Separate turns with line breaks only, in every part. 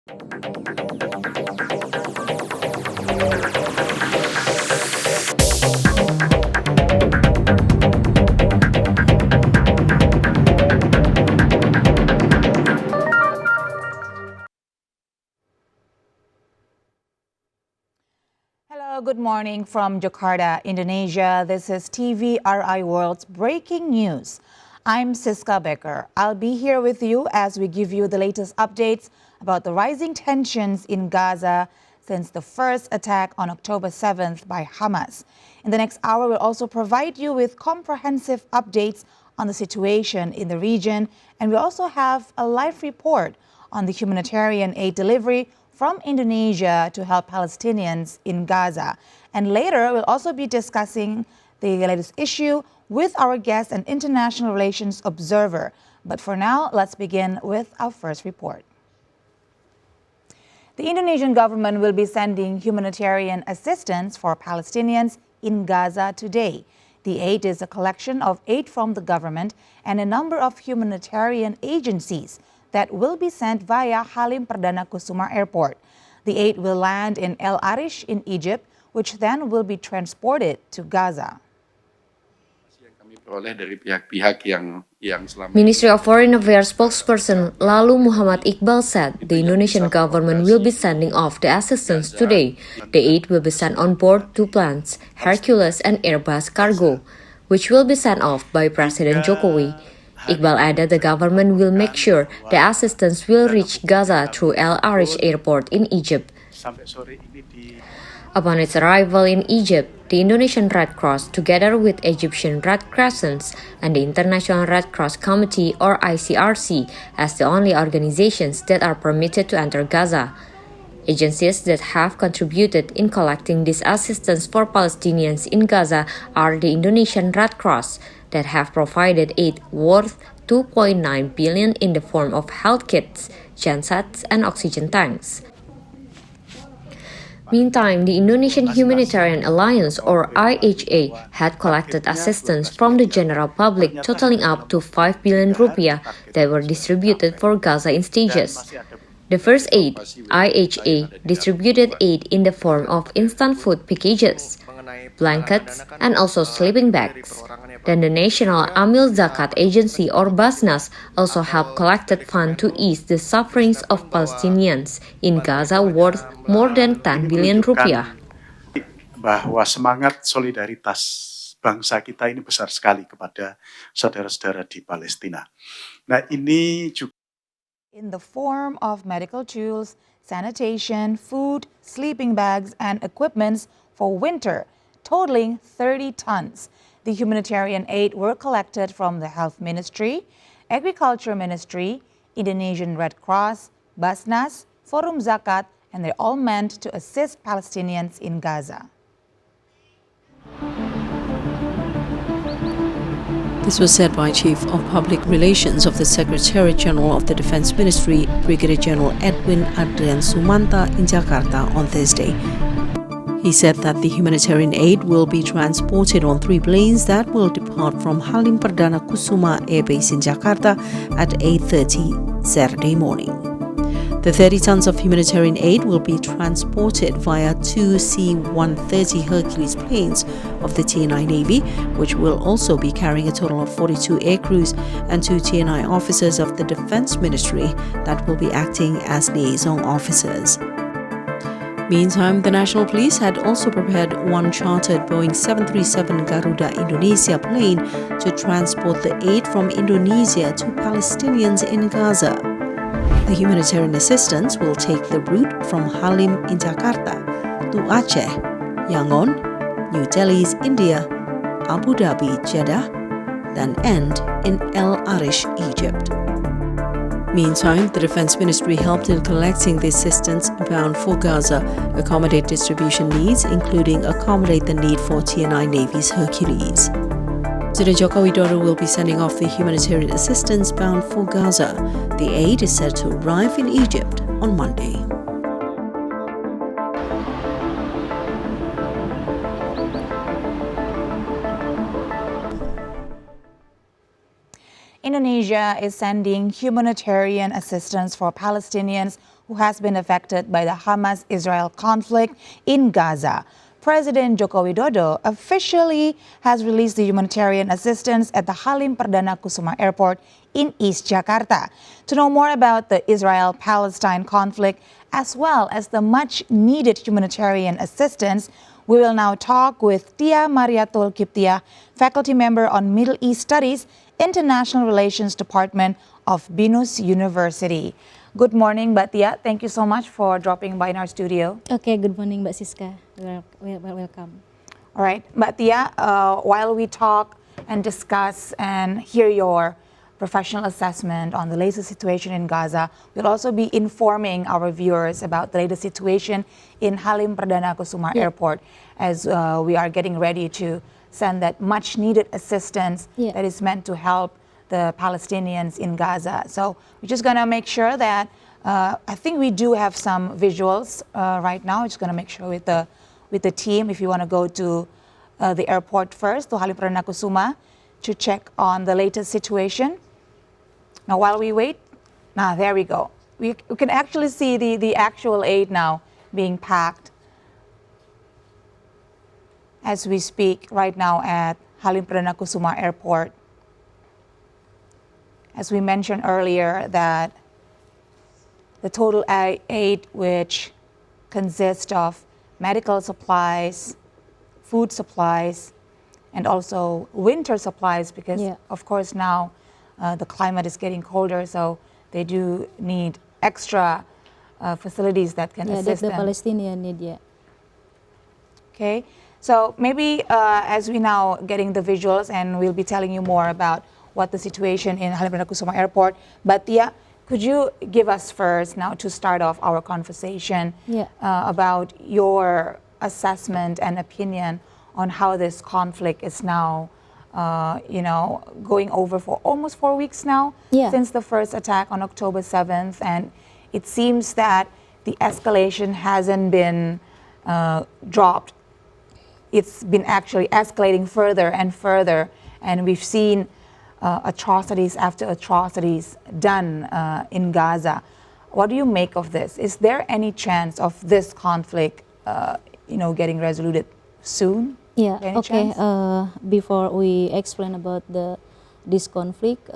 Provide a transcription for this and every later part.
Hello, good morning from Jakarta, Indonesia. This is TVRI World's breaking news. I'm Siska Becker. I'll be here with you as we give you the latest updates about the rising tensions in Gaza since the first attack on October 7th by Hamas. In the next hour, we'll also provide you with comprehensive updates on the situation in the region, and we also have a live report on the humanitarian aid delivery from Indonesia to help Palestinians in Gaza. And later, we'll also be discussing the latest issue with our guest and international relations observer. But for now, let's begin with our first report. The Indonesian government will be sending humanitarian assistance for Palestinians in Gaza today. The aid is a collection of aid from the government and a number of humanitarian agencies that will be sent via Halim Perdana Kusuma Airport. The aid will land in El Arish in Egypt, which then will be transported to Gaza.
Ministry of Foreign Affairs spokesperson Lalu Muhammad Iqbal said the Indonesian government will be sending off the assistance today. The aid will be sent on board two planes, Hercules and Airbus Cargo, which will be sent off by President Jokowi. Iqbal added the government will make sure the assistance will reach Gaza through El Arish Airport in Egypt. Upon its arrival in Egypt, the Indonesian Red Cross, together with Egyptian Red Crescents and the International Red Cross Committee or ICRC, as the only organizations that are permitted to enter Gaza. Agencies that have contributed in collecting this assistance for Palestinians in Gaza are the Indonesian Red Cross, that have provided aid worth 2.9 billion in the form of health kits, gensets, and oxygen tanks. Meantime, the Indonesian Humanitarian Alliance or IHA had collected assistance from the general public totaling up to 5 billion rupiah that were distributed for Gaza in stages. The first aid, IHA distributed aid in the form of instant food packages, blankets, and also sleeping bags. Then the National Amil Zakat Agency or Basnas also helped collected funds to ease the sufferings of Palestinians in Gaza worth more than 10 billion rupiah.
Bahwa semangat solidaritas bangsa kita ini besar sekali kepada saudara-saudara di Palestina. Nah, ini juga
in the form of medical tools, sanitation, food, sleeping bags, and equipments for winter, totaling 30 tons. The humanitarian aid were collected from the Health Ministry, Agriculture Ministry, Indonesian Red Cross, Basnas, Forum Zakat, and they're all meant to assist Palestinians in Gaza.
This was said by Chief of Public Relations of the Secretary General of the Defense Ministry, Brigadier General Edwin Adrian Sumanta in Jakarta on Thursday. He said that the humanitarian aid will be transported on 3 planes that will depart from Halim Perdana Kusuma Air Base in Jakarta at 8:30 Saturday morning. The 30 tons of humanitarian aid will be transported via 2 C-130 Hercules planes of the TNI Navy, which will also be carrying a total of 42 air crews and 2 TNI officers of the Defense Ministry that will be acting as liaison officers. Meantime, the National Police had also prepared one chartered Boeing 737 Garuda Indonesia plane to transport the aid from Indonesia to Palestinians in Gaza. The humanitarian assistance will take the route from Halim in Jakarta to Aceh, Yangon, New Delhi's India, Abu Dhabi, Jeddah, then end in El Arish, Egypt. Meantime, the Defense Ministry helped in collecting the assistance bound for Gaza, accommodate distribution needs, including accommodate the need for TNI Navy's Hercules. President Joko Widodo will be sending off the humanitarian assistance bound for Gaza. The aid is set to arrive in Egypt on Monday.
Indonesia is sending humanitarian assistance for Palestinians who has been affected by the Hamas-Israel conflict in Gaza. President Joko Widodo officially has released the humanitarian assistance at the Halim Perdana Kusuma Airport in East Jakarta. To know more about the Israel-Palestine conflict, as well as the much-needed humanitarian assistance, we will now talk with Tia Mariatul Kiptia, faculty member on Middle East Studies, International Relations Department of BINUS University. Good morning, Mbak Tia. Thank you so much for dropping by in our studio.
Okay, good morning, Mbak Siska. Welcome.
All right, Mbak Tia, while we talk and discuss and hear your professional assessment on the latest situation in Gaza, we'll also be informing our viewers about the latest situation in Halim Perdana Kusuma Airport, as we are getting ready to send that much needed assistance that is meant to help the Palestinians in Gaza. So we're just going to make sure that I think we do have some visuals right now. Just going to make sure with the team, if you want to go to the airport first, to Halim Perdana Kusuma, to check on the latest situation. Now, while we wait, there we go. We can actually see the actual aid now being packed as we speak right now at Halim Perdana Kusuma Airport. As we mentioned earlier, that the total aid, which consists of medical supplies, food supplies, and also winter supplies, because of course now the climate is getting colder, so they do need extra facilities that can assist
that the
them.
Palestinian need,
Okay, so maybe as we now getting the visuals, and we'll be telling you more about what the situation in Halim Perdana Kusuma Airport. But Tia, could you give us first now to start off our conversation about your assessment and opinion on how this conflict is now going over for almost 4 weeks now since the first attack on October 7th. And it seems that the escalation hasn't been dropped. It's been actually escalating further and further. And we've seen atrocities after atrocities done in Gaza. What do you make of this? Is there any chance of this conflict, getting resoluted soon?
Okay. Before we explain about this conflict,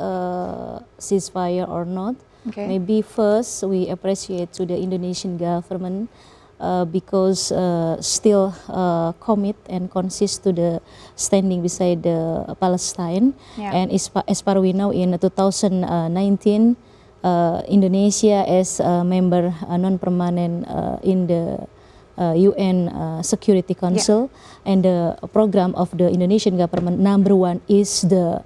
ceasefire or not, maybe first we appreciate to the Indonesian government because still commit and consist to the standing beside the Palestine. And as far we know, in 2019, Indonesia as a member non-permanent in the UN Security Council, and the program of the Indonesian government #1 is the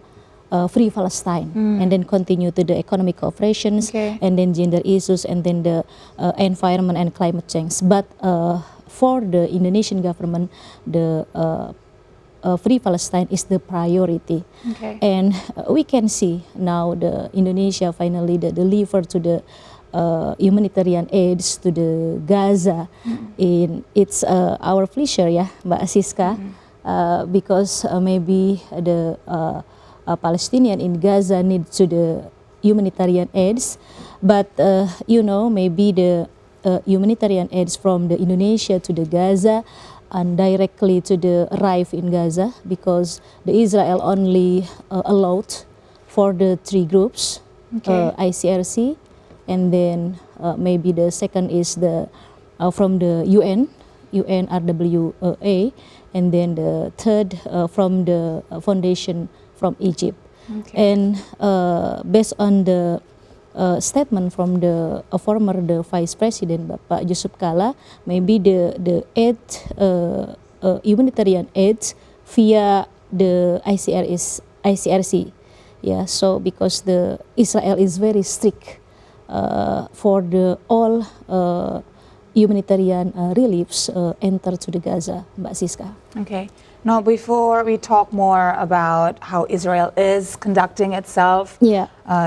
Free Palestine, and then continue to the economic cooperations, and then gender issues, and then the environment and climate change. But for the Indonesian government, the Free Palestine is the priority. And we can see now the Indonesia finally deliver to the humanitarian aids to the Gaza. It's our pleasure, Mbak Siska, because maybe the Palestinian in Gaza need to the humanitarian aids, but maybe the humanitarian aids from the Indonesia to the Gaza and directly to the arrive in Gaza, because the Israel only allowed for the 3 groups, ICRC, and then maybe the second is the from the UNRWA, and then the third from the foundation from Egypt. And based on the statement from the former Vice President Bapak Yusuf Kala, maybe the aid, humanitarian aid via the ICRC. So because the Israel is very strict for the all humanitarian reliefs enter to the Gaza, Mbak Siska.
Okay. Now, before we talk more about how Israel is conducting itself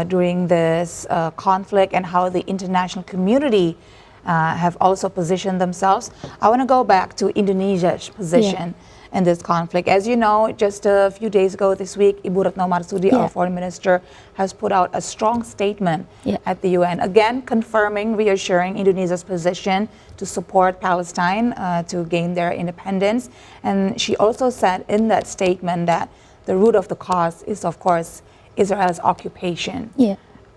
during this conflict and how the international community have also positioned themselves, I want to go back to Indonesia's position. in this conflict. As you know, just a few days ago this week, Ibu Retno Marsudi, our foreign minister, has put out a strong statement at the UN, again confirming, reassuring Indonesia's position to support Palestine to gain their independence. And she also said in that statement that the root of the cause is, of course, Israel's occupation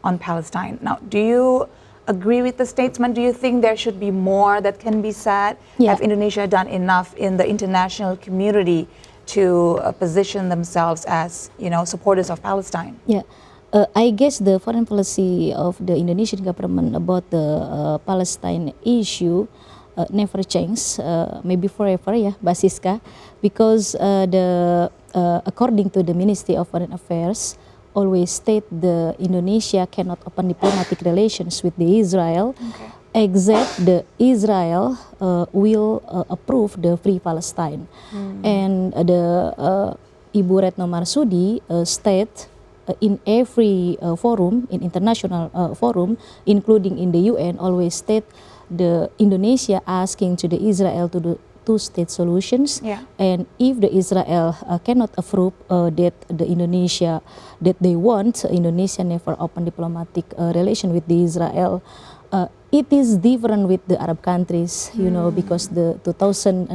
on Palestine. Now, do you agree with the statement? Do you think there should be more that can be said? Have Indonesia done enough in the international community to position themselves as, supporters of Palestine?
I guess the foreign policy of the Indonesian government about the Palestine issue never changed, maybe forever, Basiska, because according to the Ministry of Foreign Affairs, always state the Indonesia cannot open diplomatic relations with the Israel, except the Israel will approve the Free Palestine. And the Ibu Retno Marsudi state in every forum, in international forum, including in the UN, always state the Indonesia asking to the Israel to do two-state solutions, and if the Israel cannot approve that the Indonesia that they want, Indonesia never open diplomatic relation with the Israel. It is different with the Arab countries, because the 2019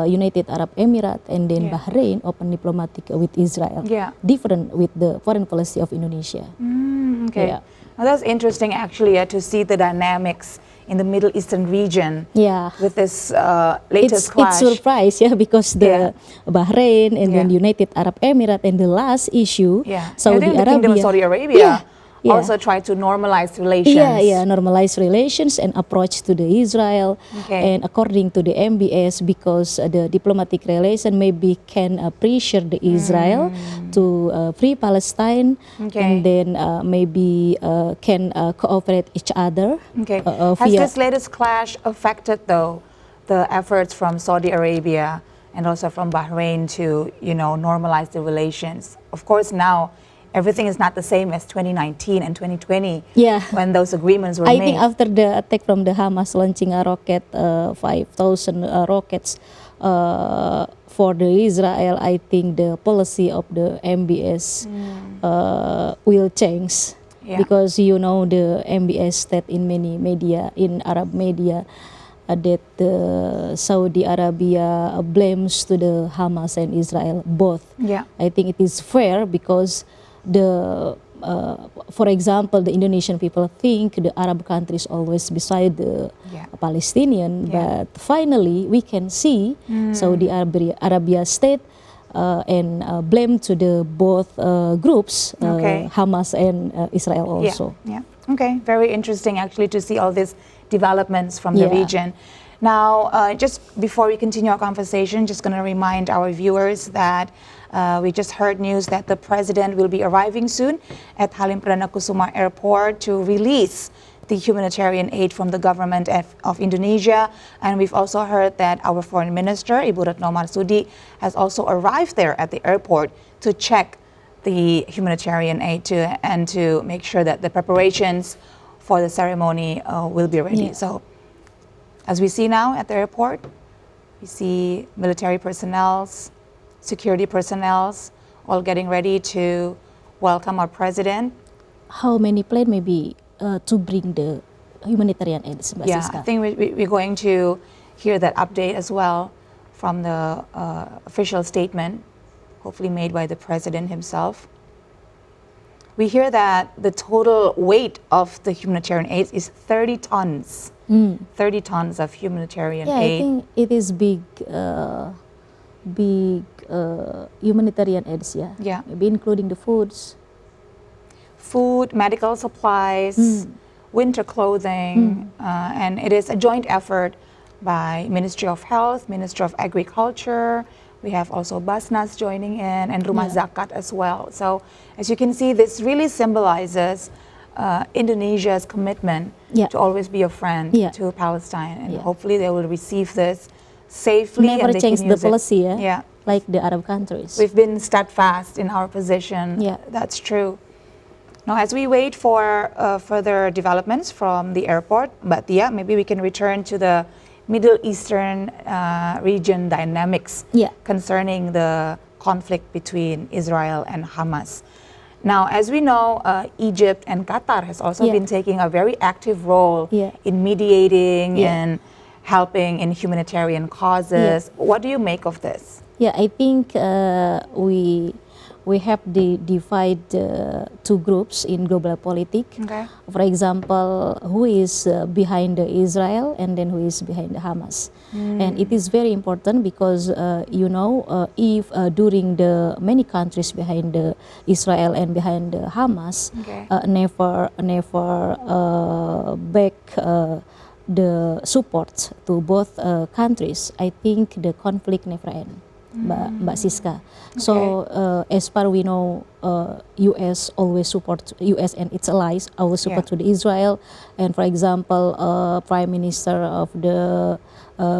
United Arab Emirates and then Bahrain open diplomatic with Israel. Different with the foreign policy of Indonesia.
Well, that's interesting actually to see the dynamics in the Middle Eastern region with this latest clash.
It's surprise, because the Bahrain and then United Arab Emirates and the last issue, Saudi Arabia.
The Kingdom of Saudi Arabia also try to normalize relations.
Normalize relations and approach to the Israel. And according to the MBS, because the diplomatic relation maybe can pressure the Israel to free Palestine, and then maybe can cooperate each other.
Has this latest clash affected, though, the efforts from Saudi Arabia and also from Bahrain to, normalize the relations? Of course, now everything is not the same as 2019 and 2020 when those agreements were made.
I think after the attack from the Hamas launching a rocket, 5,000 rockets for the Israel, I think the policy of the MBS will change. Because the MBS state in many media, in Arab media, that Saudi Arabia blames to the Hamas and Israel both. I think it is fair because for example, the Indonesian people think the Arab countries always beside the Palestinian, but finally we can see Saudi Arabia state and blame to the both groups, Hamas and Israel also.
Very interesting actually to see all these developments from the region. Now, just before we continue our conversation, just going to remind our viewers that we just heard news that the president will be arriving soon at Halim Perdana Kusuma Airport to release the humanitarian aid from the government of Indonesia. And we've also heard that our foreign minister, Ibu Retno Marsudi, has also arrived there at the airport to check the humanitarian aid and to make sure that the preparations for the ceremony will be ready. So as we see now at the airport, we see military personnel, security personnel, all getting ready to welcome our president.
How many planes maybe to bring the humanitarian aid?
I think we're going to hear that update as well from the official statement, hopefully made by the president himself. We hear that the total weight of the humanitarian aid is 30 tons. 30 tons of humanitarian aid.
I think it is big humanitarian aids, maybe including the foods.
Food, medical supplies, winter clothing, and it is a joint effort by Ministry of Health, Ministry of Agriculture. We have also Basnas joining in and Rumah Zakat as well. So as you can see, this really symbolizes Indonesia's commitment to always be a friend to Palestine, and hopefully they will receive this safely.
Never
and they
change
can
the
use
policy,
it.
Like the Arab countries.
We've been steadfast in our position. That's true. Now, as we wait for further developments from the airport, but maybe we can return to the Middle Eastern region dynamics
Yeah.
concerning the conflict between Israel and Hamas. Now, as we know, Egypt and Qatar has also
Yeah.
been taking a very active role
Yeah.
in mediating
Yeah.
and helping in humanitarian causes. What do you make of this?
Yeah, I think we have divide two groups in global politics.
Okay.
For example, who is behind the Israel and then who is behind the Hamas. And it is very important because if during the many countries behind the Israel and behind the Hamas
Okay.
never back the support to both countries, I think the conflict never end. Mbak Siska. So as far we know, U.S. always support U.S. and its allies always support to the Israel. And for example, Prime Minister of the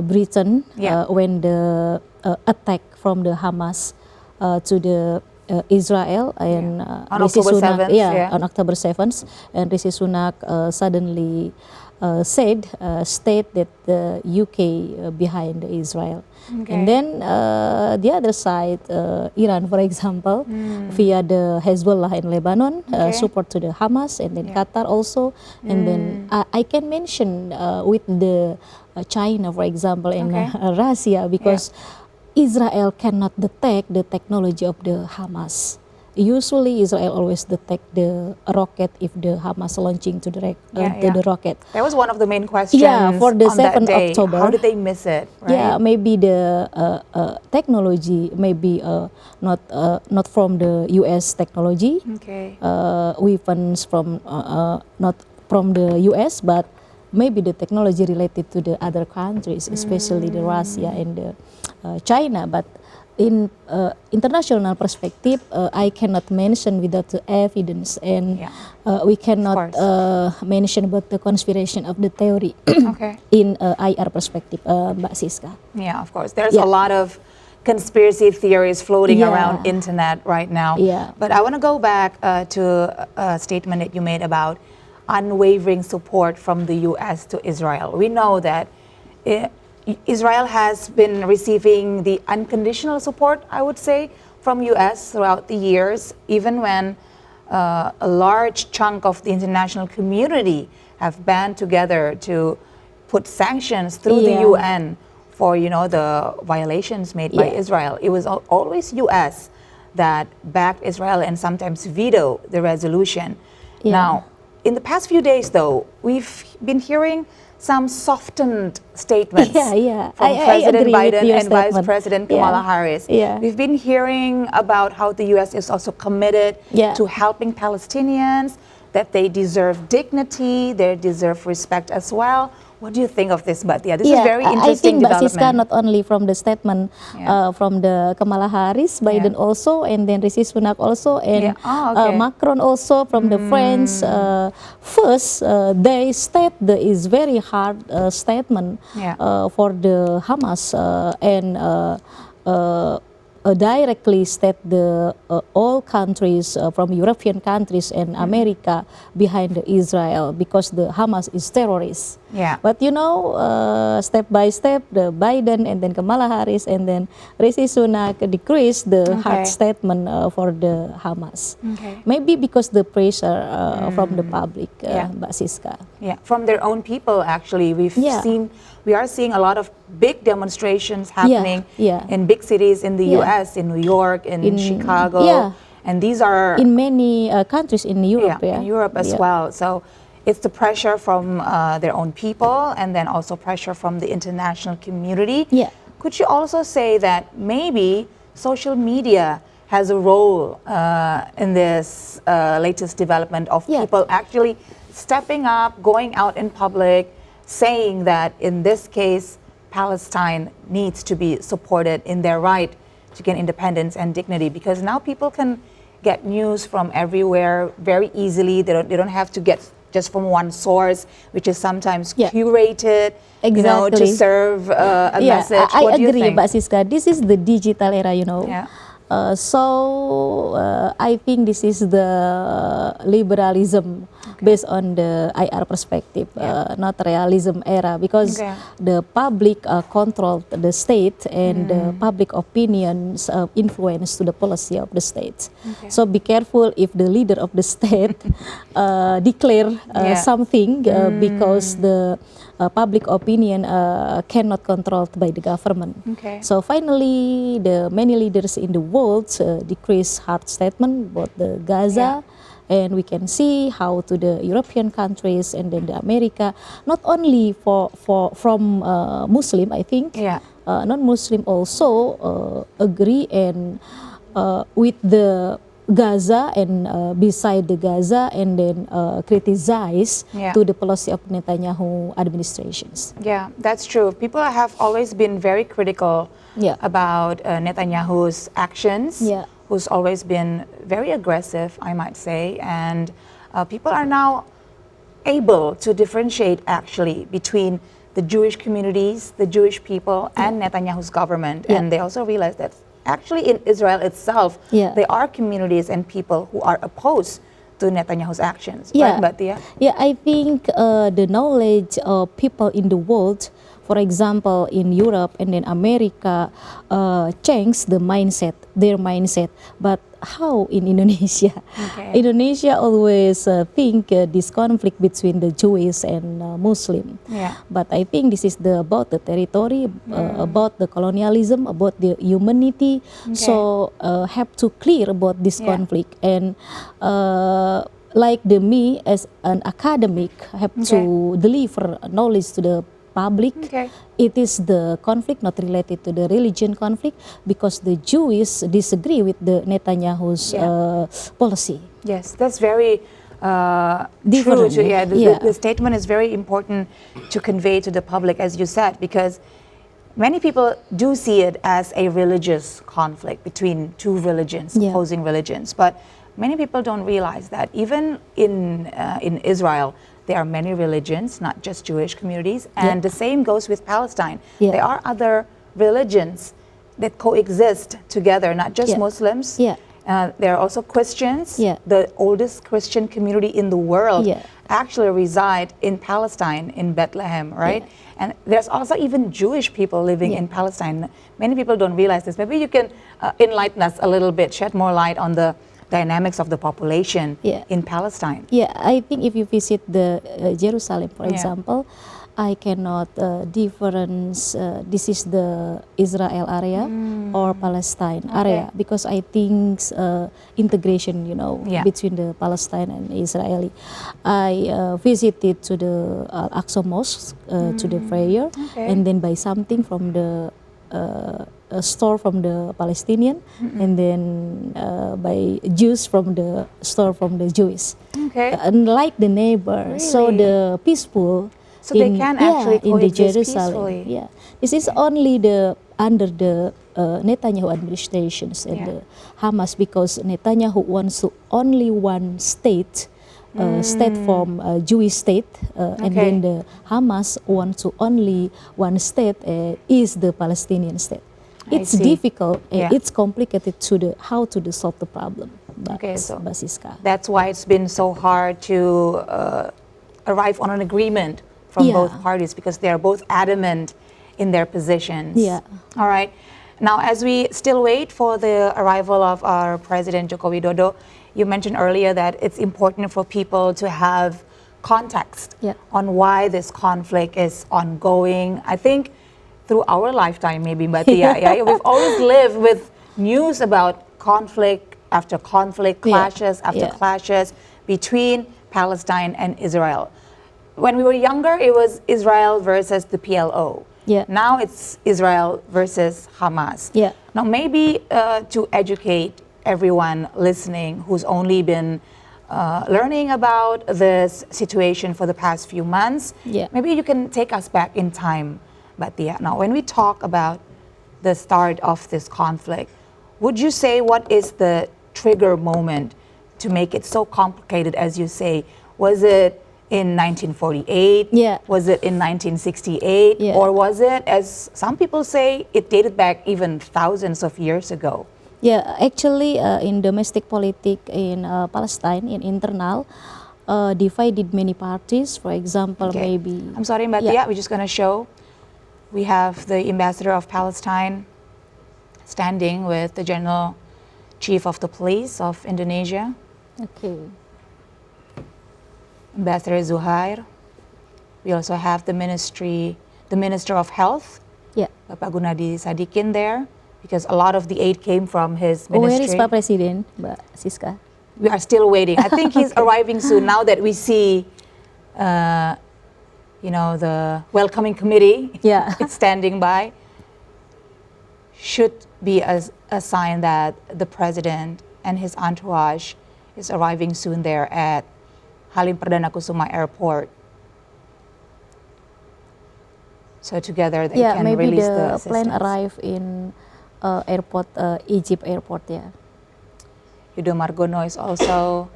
Britain when the attack from the Hamas to the Israel and
On October 7th,
on October 7th, and Rishi Sunak suddenly state that the UK behind Israel. And then the other side, Iran, for example, via the Hezbollah in Lebanon, support to the Hamas, and then Qatar also. And then I can mention with the China, for example, and Russia, because Israel cannot detect the technology of the Hamas. Usually Israel always detect the rocket if the Hamas launching to the the rocket.
That was one of the main questions.
For the
on that
7th
day.
October.
How did they miss it? Right?
Yeah, maybe the technology maybe not from the U.S. technology.
Okay.
Weapons from not from the U.S. but maybe the technology related to the other countries, especially the Russia and the China. But in international perspective, I cannot mention without the evidence, and we cannot mention about the conspiration of the theory in IR perspective, Mbak Siska.
Yeah, of course. There's a lot of conspiracy theories floating around internet right now. But I want to go back to a statement that you made about unwavering support from the U.S. to Israel. We know that Israel has been receiving the unconditional support, I would say, from U.S. throughout the years, even when a large chunk of the international community have band together to put sanctions through the UN for, the violations made by Israel. It was always U.S. that backed Israel and sometimes vetoed the resolution. Now, in the past few days, though, we've been hearing some softened statements from President Biden and Vice President Kamala Harris. We've been hearing about how the U.S. is also committed to helping Palestinians, that they deserve dignity, they deserve respect as well. What do you think of this, Mbak Tia? This is very interesting development.
I think, Mbak Siska, not only from the statement from the Kamala Harris, Biden also, and then Rishi Sunak also, and Macron also from the France. First, they state the is very hard statement for the Hamas and directly state the all countries from European countries and America behind the Israel because the Hamas is terrorists. But step by step, the Biden and then Kamala Harris and then Rishi Sunak decreased the hard statement for the Hamas. Maybe because the pressure from the public, Mbak Siska.
From their own people, actually. We are seeing a lot of big demonstrations happening in big cities in the U.S., in New York, in Chicago. And these are
in many countries in Europe.
In Europe as well. So it's the pressure from their own people and then also pressure from the international community. Could you also say that maybe social media has a role in this latest development of people actually stepping up, going out in public, saying that in this case, Palestine needs to be supported in their right to gain independence and dignity, because now people can get news from everywhere very easily. They don't have to get just from one source, which is sometimes curated, to serve a message.
I
What do you
agree,
think?
Mbak Siska. This is the digital era, I think this is the liberalism based on the IR perspective, not realism era, because the public control the state and the public opinions influence to the policy of the state. So be careful if the leader of the state declare something because the public opinion cannot controlled by the government. So finally, the many leaders in the world decrease hard statement about the Gaza, and we can see how to the European countries and then the America, not only from Muslim, I think, non-Muslim also agree and with the Gaza and beside the Gaza, and then criticize to the policy of Netanyahu administrations.
Yeah, that's true. People have always been very critical about Netanyahu's actions, who's always been very aggressive, I might say, and people are now able to differentiate actually between the Jewish communities, the Jewish people, and Netanyahu's government, and they also realize that actually in Israel itself, there are communities and people who are opposed to Netanyahu's actions. Right, Batia?
Yeah, I think the knowledge of people in the world, for example, in Europe and in America, changed the mindset, their mindset. But how in Indonesia? Indonesia always think this conflict between the Jewish and Muslim. But I think this is about the territory, about the colonialism, about the humanity. So have to clear about this conflict, and like me as an academic have to deliver knowledge to the public. It is the conflict not related to the religion conflict, because the Jews disagree with the Netanyahu's policy.
Yes, that's very true. The statement is very important to convey to the public, as you said, because many people do see it as a religious conflict between two religions, opposing religions. But many people don't realize that even in Israel, there are many religions, not just Jewish communities, and the same goes with Palestine. There are other religions that coexist together, not just Muslims. There are also Christians. The oldest Christian community in the world actually reside in Palestine, in Bethlehem, right? And there's also even Jewish people living in Palestine. Many people don't realize this. Maybe you can enlighten us a little bit, shed more light on the dynamics of the population in Palestine.
I think if you visit the Jerusalem, for example, I cannot difference this is the Israel area or Palestine area, because I think integration, between the Palestine and Israeli. I visited to the Al-Aqsa Mosque to the prayer, and then buy something from the a store from the Palestinian, and then buy juice from the store from the Jewish. Unlike the neighbor, so the peaceful.
So they can actually
in the
coexist
Jerusalem.
peacefully.
This is only the under the Netanyahu administrations and the Hamas, because Netanyahu wants to only one state. State from Jewish state, and then the Hamas wants to only one state, is the Palestinian state. It's difficult, it's complicated to how to solve the problem.
So
Basiska.
that's why it's been so hard to arrive on an agreement from both parties, because they are both adamant in their positions. All right. Now, as we still wait for the arrival of our President Joko Widodo, you mentioned earlier that it's important for people to have context on why this conflict is ongoing. I think through our lifetime, maybe, but we've always lived with news about conflict after conflict, clashes after clashes between Palestine and Israel. When we were younger, it was Israel versus the PLO. Now it's Israel versus Hamas. Now, maybe to educate everyone listening who's only been learning about this situation for the past few months, maybe you can take us back in time, Batia. Now, when we talk about the start of this conflict, would you say what is the trigger moment to make it so complicated, as you say? Was it in 1948? Was it in 1968? Or was it, as some people say, it dated back even thousands of years ago?
Yeah, actually, in domestic politics in Palestine, in internal, divided many parties. For example,
Okay.
maybe.
I'm sorry, Mbak Tia, we're just going to show. We have the ambassador of Palestine standing with the general chief of the police of Indonesia,
Okay.
Ambassador Zuhair. We also have the Minister of Health,
Yeah.
Bapak Gunadi Sadikin there, because a lot of the aid came from his
Where
ministry.
is Pak Presiden, Mbak Siska?
We are still waiting. I think he's arriving soon. Now that we see, the welcoming committee
Yeah.
standing by, should be a sign that the president and his entourage is arriving soon there at Halim Perdana Kusuma Airport. So together they can
maybe
release
the
assistance.
plane arrive in airport, Egypt airport. Yeah.
Yudo Margono is also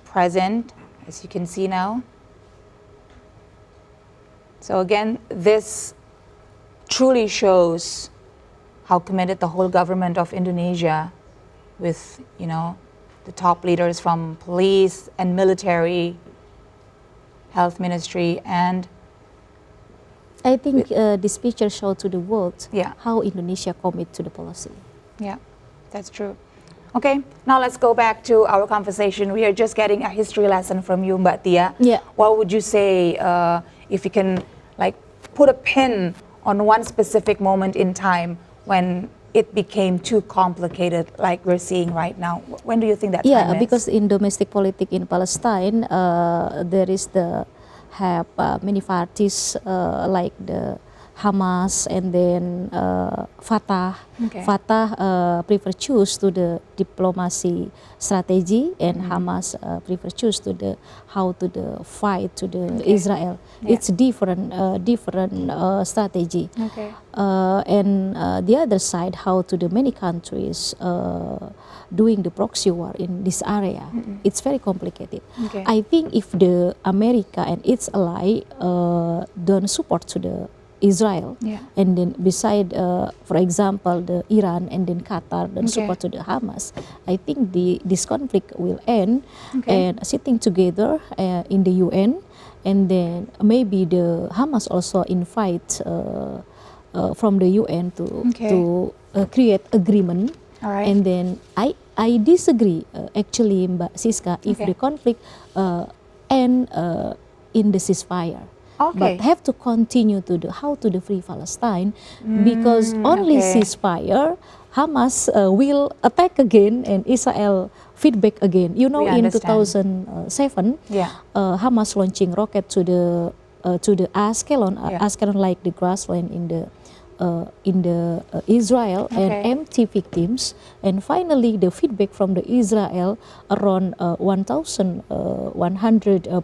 present, as you can see now. So again, this truly shows how committed the whole government of Indonesia with, the top leaders from police and military, health ministry, and
I think this picture shows to the world
Yeah.
how Indonesia commit to the policy.
yeah, that's true. Okay, now let's go back to our conversation. We are just getting a history lesson from you, Mbak Tia.
Yeah.
What would you say if you can put a pin on one specific moment in time when it became too complicated like we're seeing right now? When do you think that time is?
Because in domestic politics in Palestine, there is many parties like the Hamas and then Fatah.
Okay.
Fatah prefer choose to the diplomacy strategy, and Hamas prefer choose to the how to the fight to the Israel.
Yeah.
It's different strategy.
Okay.
And the other side, how to the many countries doing the proxy war in this area. It's very complicated.
Okay.
I think if the America and its ally don't support to the Israel,
Yeah.
and then beside, for example, the Iran and then Qatar don't
Okay.
support to the Hamas, I think this conflict will end.
Okay.
And sitting together in the UN, and then maybe the Hamas also invite from the UN to create agreement.
All right.
And then I disagree actually, Mbak Siska, if
Okay.
the conflict end in the ceasefire.
Okay.
But have to continue to how to the free Palestine, because only
okay.
ceasefire, Hamas will attack again and Israel feedback again. You know,
We
in
understand.
2007,
Yeah.
Hamas launching rocket to the Ashkelon,
Yeah.
Ashkelon like the grassland in the Israel, and
Okay.
empty victims. And finally, the feedback from the Israel, around 1,100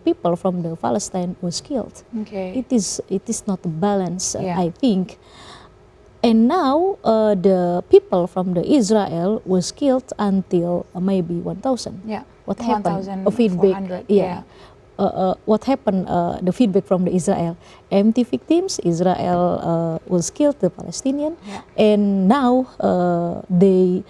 people from the Palestine was killed.
Okay.
It is not balanced,
Yeah.
I think. And now the people from the Israel was killed until maybe 1,000.
Yeah.
What happened?
1,400. Yeah.
What happened? The feedback from the Israel, empty victims. Israel was killed, the Palestinian,
Yeah.
and now they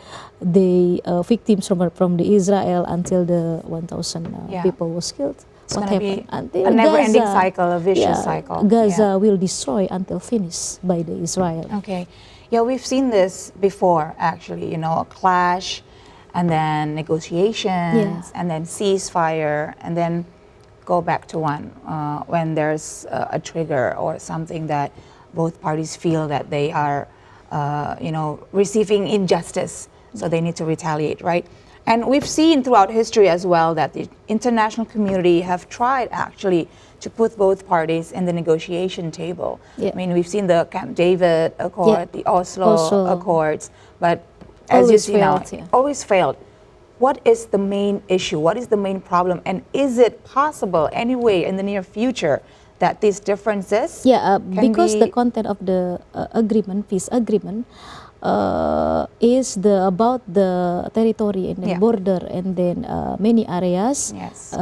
victims from the Israel until the 1,000
Yeah.
people was killed.
It's
What
gonna
happened?
be
Until
a never-ending
Gaza.
cycle, a vicious cycle.
Gaza will destroy until finished by the Israel.
Okay. Yeah, we've seen this before, actually, a clash, and then negotiations,
Yeah.
and then ceasefire, and then go back to one when there's a trigger or something that both parties feel that they are, receiving injustice, so they need to retaliate, right? And we've seen throughout history as well that the international community have tried actually to put both parties in the negotiation table.
Yeah.
I mean, we've seen the Camp David Accord,
Yeah.
the Oslo Accords, but as you
Always
see now,
failed, yeah.
always failed. What is the main issue? What is the main problem? And is it possible anyway in the near future that these differences
because
be-
the content of the peace agreement, is about the territory and the
Yeah.
border, and then many areas
Yes.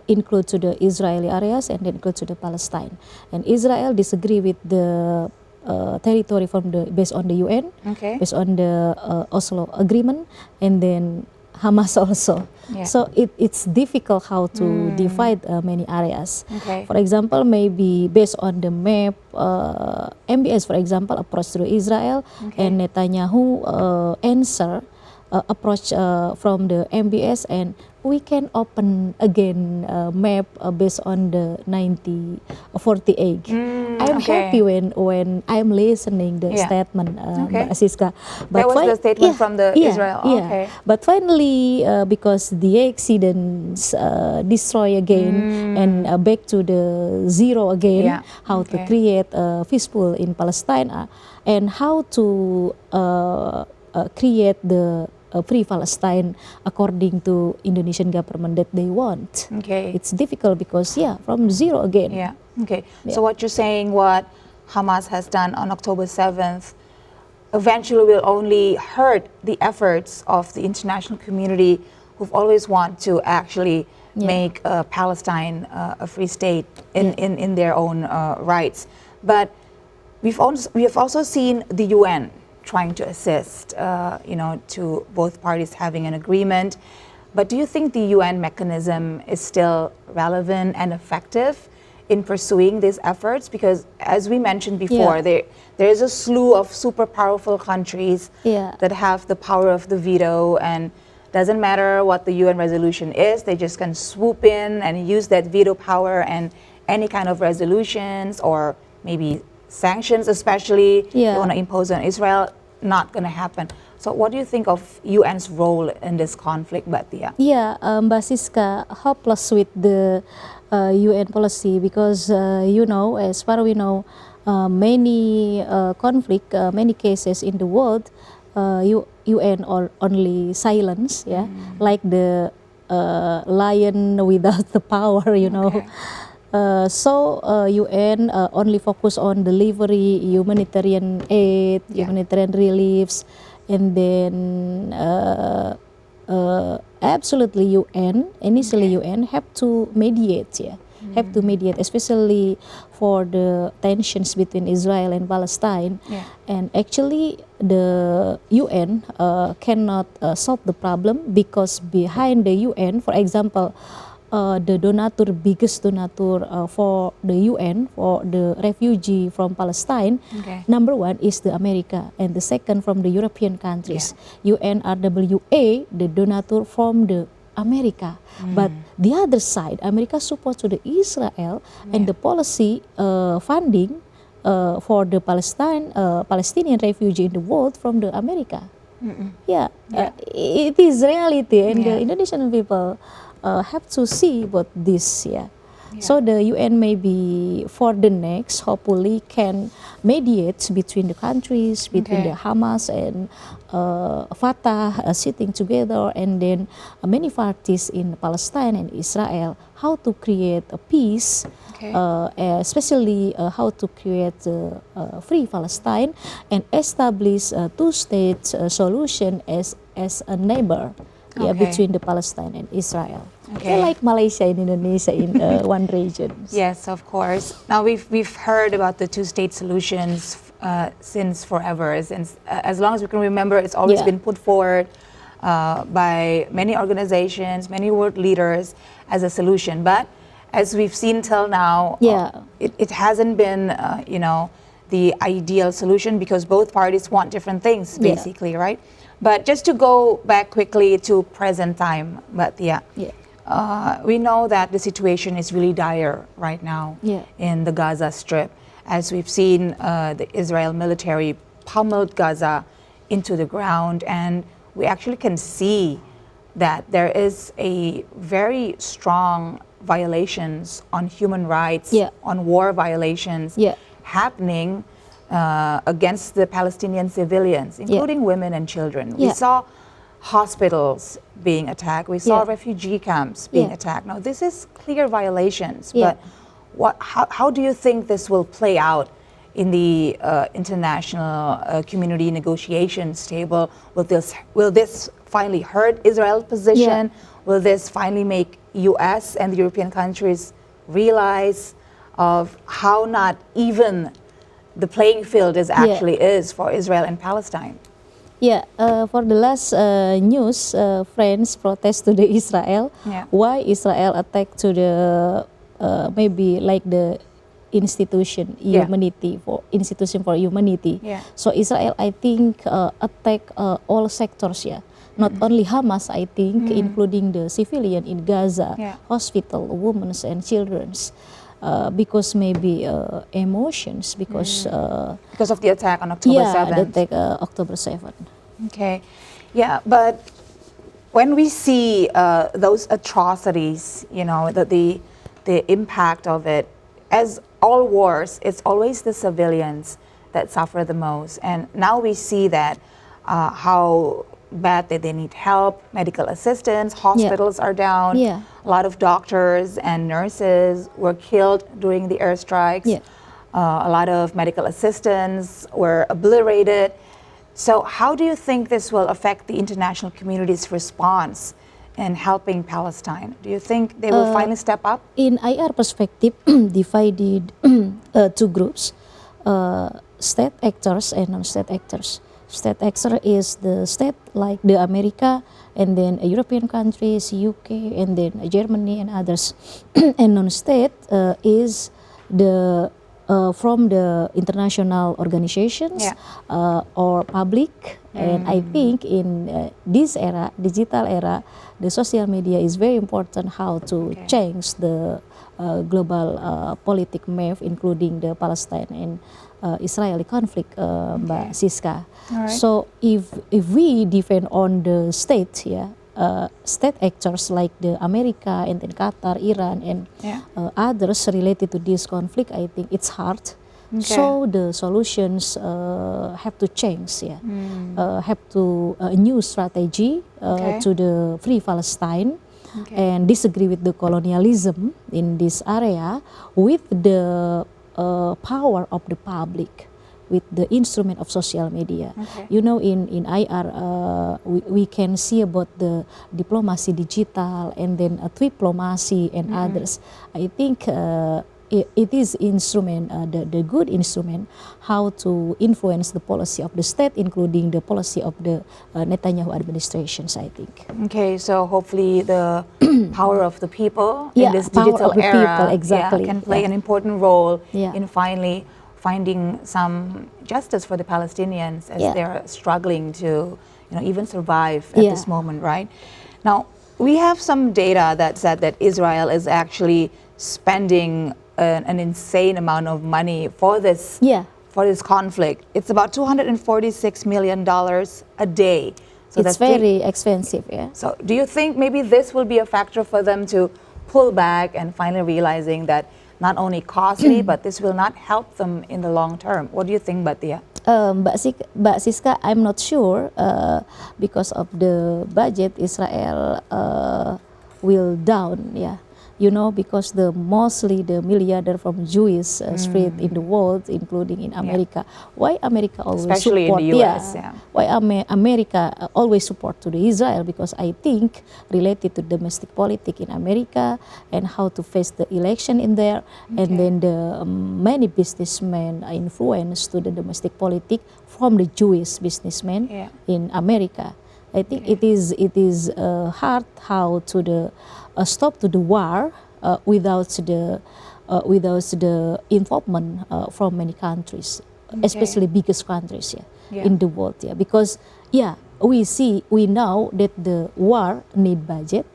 include to the Israeli areas and then include to the Palestine. And Israel disagree with the territory based on the UN, based on the Oslo Agreement, and then Hamas also.
Yeah.
So it's difficult how to divide many areas. For example, maybe based on the map, MBS, for example, approach through Israel, and Netanyahu answer approach from the MBS, and we can open again map based on the 1948. I'm happy when I'm listening the statement, Mbak Siska.
But that was the statement from the Israel.
Yeah. But finally, because the accidents destroy again and back to the zero again, how to create peaceful in Palestine, and how to create the free Palestine according to Indonesian government that they want. It's difficult because from zero again.
So what you're saying, what Hamas has done on October 7th eventually will only hurt the efforts of the international community who've always want to actually make Palestine a free state in their own rights. But we have also seen the UN trying to assist, to both parties having an agreement. But do you think the UN mechanism is still relevant and effective in pursuing these efforts? Because as we mentioned before, there is a slew of super powerful countries that have the power of the veto, and doesn't matter what the UN resolution is, they just can swoop in and use that veto power, and any kind of resolutions or maybe sanctions especially they want to impose on Israel, not going to happen. So what do you think of UN's role in this conflict, Batia?
Mbak Siska, hopeless with the UN policy, because as far we know, many conflict, many cases in the world, UN only silence, like the lion without the power, So UN only focus on delivery, humanitarian aid, humanitarian reliefs, and then absolutely UN, initially UN have to mediate, have to mediate, especially for the tensions between Israel and Palestine. And actually the UN cannot solve the problem, because behind the UN, for example, the biggest donator for the UN, for the refugee from Palestine, number one is the America, and the second from the European countries. UNRWA, the donator from the America. But the other side, America support to the Israel, and the policy funding for the Palestinian refugee in the world from the America. It is reality, and the Indonesian people have to see about this. So the UN maybe for the next hopefully can mediate between the countries, between the Hamas and Fatah sitting together, and then many parties in Palestine and Israel, how to create a peace, especially how to create a free Palestine and establish a two-state solution as a neighbor between the Palestine and Israel. Like Malaysia and Indonesia in one region.
Yes, of course. Now we've heard about the two-state solutions since forever. Since as long as we can remember, it's always been put forward by many organizations, many world leaders as a solution. But as we've seen till now, it hasn't been, the ideal solution, because both parties want different things, basically, right? But just to go back quickly to present time, but we know that the situation is really dire right now in the Gaza Strip, as we've seen the Israel military pummeled Gaza into the ground, and we actually can see that there is a very strong violations on human rights, on war violations happening against the Palestinian civilians, including women and children. We saw hospitals being attacked. We saw refugee camps being attacked. Now, this is clear violations, but how do you think this will play out in the international community negotiations table? Will this finally hurt Israel's position? Will this finally make US and the European countries realize of how not even the playing field actually is for Israel and Palestine.
Yeah, for the last news, friends protest to the Israel.
Yeah.
Why Israel attack to the maybe like the institution humanity for institution for humanity.
Yeah.
So Israel, I think, attack all sectors. Yeah, not only Hamas, I think, including the civilian in Gaza, hospital, women and children's. Because maybe emotions, because
of the attack on October 7th.
the attack October 7th.
Okay, yeah, but when we see those atrocities, you know, the impact of it, as all wars, it's always the civilians that suffer the most. And now we see that how bad that they need help, medical assistance, hospitals are down.
Yeah.
A lot of doctors and nurses were killed during the airstrikes.
Yeah.
A lot of medical assistants were obliterated. So how do you think this will affect the international community's response in helping Palestine? Do you think they will finally step up?
In IR perspective, divided two groups, state actors and non-state actors. State actor is the state like the America, and then European countries, UK, and then Germany and others. And non-state is the from the international organizations or public. And I think in this era, digital era, the social media is very important how to change the global politic map, including the Palestine and Israeli conflict, Mbak Siska.
Right.
So if we depend on the state, state actors like the America and then Qatar, Iran, and others related to this conflict, I think it's hard. So the solutions have to change, have to a new strategy to the free Palestine, and disagree with the colonialism in this area with the power of the public, with the instrument of social media. You know, in IR, we can see about the diplomacy digital and then diplomacy and others. I think it is instrument, the good instrument, how to influence the policy of the state, including the policy of the Netanyahu administrations, I think.
Okay, so hopefully the power of the people in this digital era can play an important role in finally finding some justice for the Palestinians as they're struggling to, even survive at this moment, right? Now, we have some data that said that Israel is actually spending an insane amount of money for this conflict. It's about $246 million a day. So
it's very expensive,
So do you think maybe this will be a factor for them to pull back and finally realizing that not only costly, but this will not help them in the long term? What do you think, Batia?
Mbak Siska, I'm not sure because of the budget Israel will down, because mostly the milliarder from Jewish spread in the world, including in America. Why America always
especially
support?
In the US,
Why America always support to the Israel? Because I think related to domestic politics in America and how to face the election in there, and then the many businessmen influence to the domestic politics from the Jewish businessmen in America. I think it is hard how to the stop to the war without the involvement from many countries, especially biggest countries in the world, because we know that the war need budget,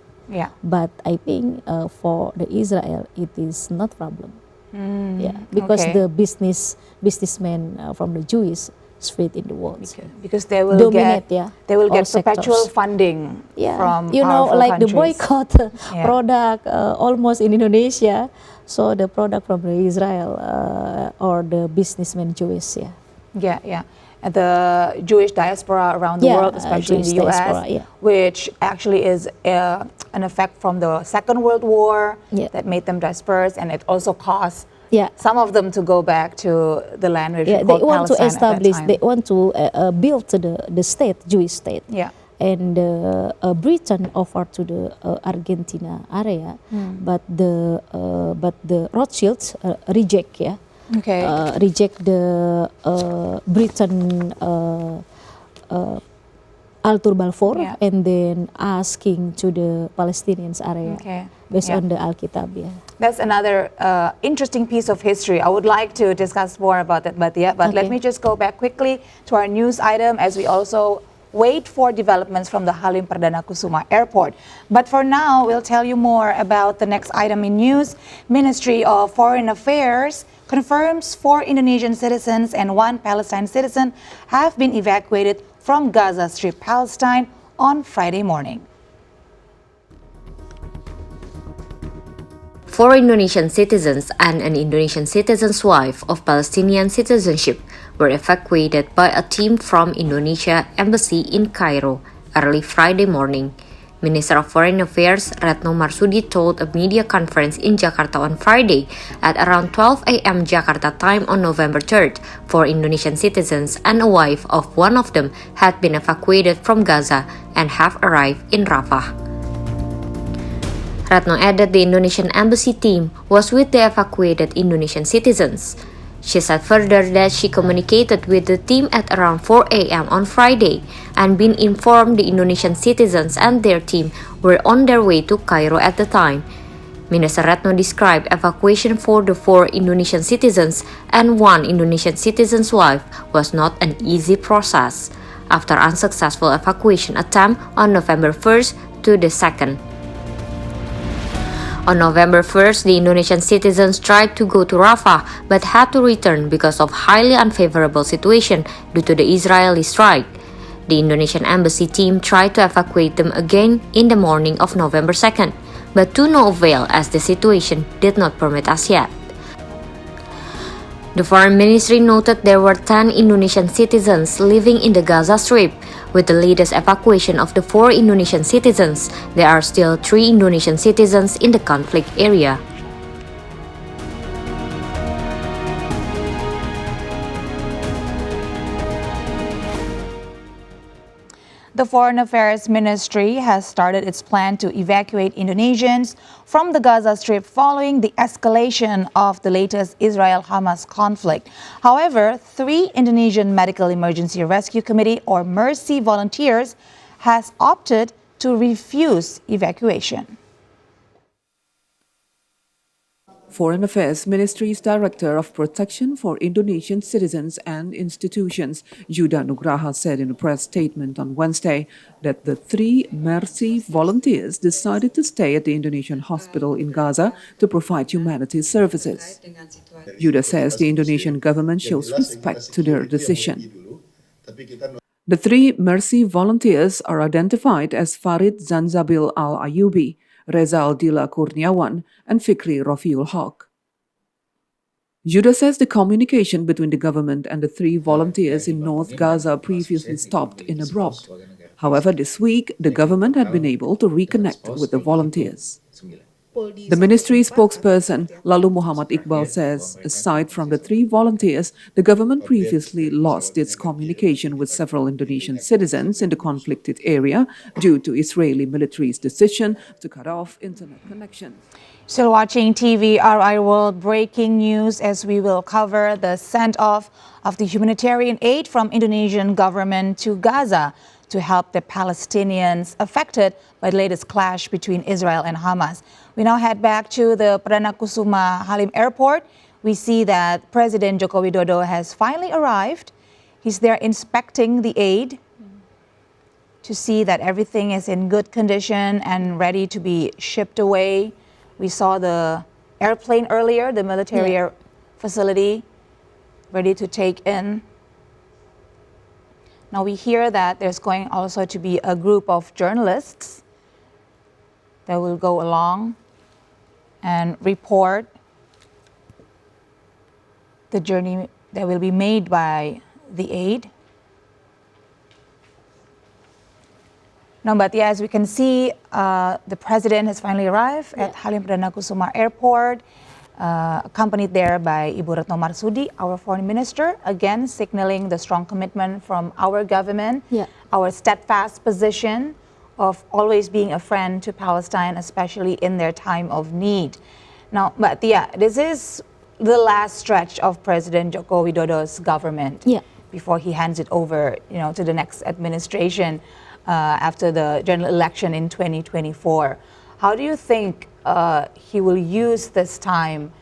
but I think for the Israel it is not problem, because the businessmen from the Jewish spread in the world,
because they will
dominate,
they will get
all
perpetual
sectors.
funding from
like
countries.
the boycott product almost in Indonesia, so the product from the Israel or the businessmen Jewish,
And the Jewish diaspora around the world, especially in the US, which actually is an effect from the Second World War that made them disperse, and it also caused some of them to go back to the land which
they want to establish, they want to build the state, Jewish state. And Britain offered to the Argentina area, but the Rothschilds reject,
Okay.
reject the Britain Al-Tur Balfour,
Yeah.
and then asking to the Palestinians area
Okay.
based
Yeah.
on the Alkitab. Yeah.
That's another interesting piece of history. I would like to discuss more about that, but let
Okay.
me just go back quickly to our news item as we also wait for developments from the Halim Perdana Kusuma Airport. But for now, we'll tell you more about the next item in news. Ministry of Foreign Affairs confirms 4 Indonesian citizens and 1 Palestine citizen have been evacuated from Gaza Strip, Palestine on Friday morning.
4 Indonesian citizens and an Indonesian citizen's wife of Palestinian citizenship were evacuated by a team from Indonesia Embassy in Cairo early Friday morning. Minister of Foreign Affairs Retno Marsudi told a media conference in Jakarta on Friday at around 12 a.m. Jakarta time on November 3rd. 4 Indonesian citizens and a wife of one of them had been evacuated from Gaza and have arrived in Rafah. Retno added the Indonesian embassy team was with the evacuated Indonesian citizens. She said further that she communicated with the team at around 4 a.m. on Friday and been informed the Indonesian citizens and their team were on their way to Cairo at the time. Minister Retno described evacuation for the 4 Indonesian citizens and 1 Indonesian citizen's wife was not an easy process after unsuccessful evacuation attempt on November 1st to the 2nd. On November 1st, the Indonesian citizens tried to go to Rafah but had to return because of highly unfavorable situation due to the Israeli strike. The Indonesian embassy team tried to evacuate them again in the morning of November 2nd, but to no avail as the situation did not permit as yet. The Foreign Ministry noted there were 10 Indonesian citizens living in the Gaza Strip. With the latest evacuation of the 4 Indonesian citizens, there are still 3 Indonesian citizens in the conflict area.
The Foreign Affairs Ministry has started its plan to evacuate Indonesians from the Gaza Strip following the escalation of the latest Israel-Hamas conflict. However, 3 Indonesian Medical Emergency Rescue Committee or MERCY volunteers has opted to refuse evacuation.
Foreign Affairs Ministry's Director of Protection for Indonesian Citizens and Institutions, Yuda Nugraha, said in a press statement on Wednesday that the 3 Mercy volunteers decided to stay at the Indonesian hospital in Gaza to provide humanitarian services. Yuda says the Indonesian government shows respect to their decision. The 3 Mercy volunteers are identified as Farid Zanzabil Al-Ayubi, Reza Aldila Kurniawan, and Fikri Rafiul Haq. Yuda says the communication between the government and the 3 volunteers in North Gaza previously stopped in abrupt. However, this week, the government had been able to reconnect with the volunteers. The ministry spokesperson, Lalu Muhammad Iqbal, says, aside from the 3 volunteers, the government previously lost its communication with several Indonesian citizens in the conflicted area due to Israeli military's decision to cut off internet connections.
Still watching TVRI World breaking news as we will cover the send-off of the humanitarian aid from Indonesian government to Gaza to help the Palestinians affected by the latest clash between Israel and Hamas. We now head back to the Perdana Kusuma Halim Airport. We see that President Joko Widodo has finally arrived. He's there inspecting the aid to see that everything is in good condition and ready to be shipped away. We saw the airplane earlier, the military facility, ready to take in. Now we hear that there's going also to be a group of journalists that will go along and report the journey that will be made by the aid. No, but yeah, as we can see, the president has finally arrived at Halim Perdana Kusuma Airport, accompanied there by Ibu Retno Marsudi, our foreign minister, again signaling the strong commitment from our government, our steadfast position of always being a friend to Palestine, especially in their time of need. Now, but yeah, this is the last stretch of President Joko Widodo's government before he hands it over, to the next administration after the general election in 2024. How do you think he will use this time,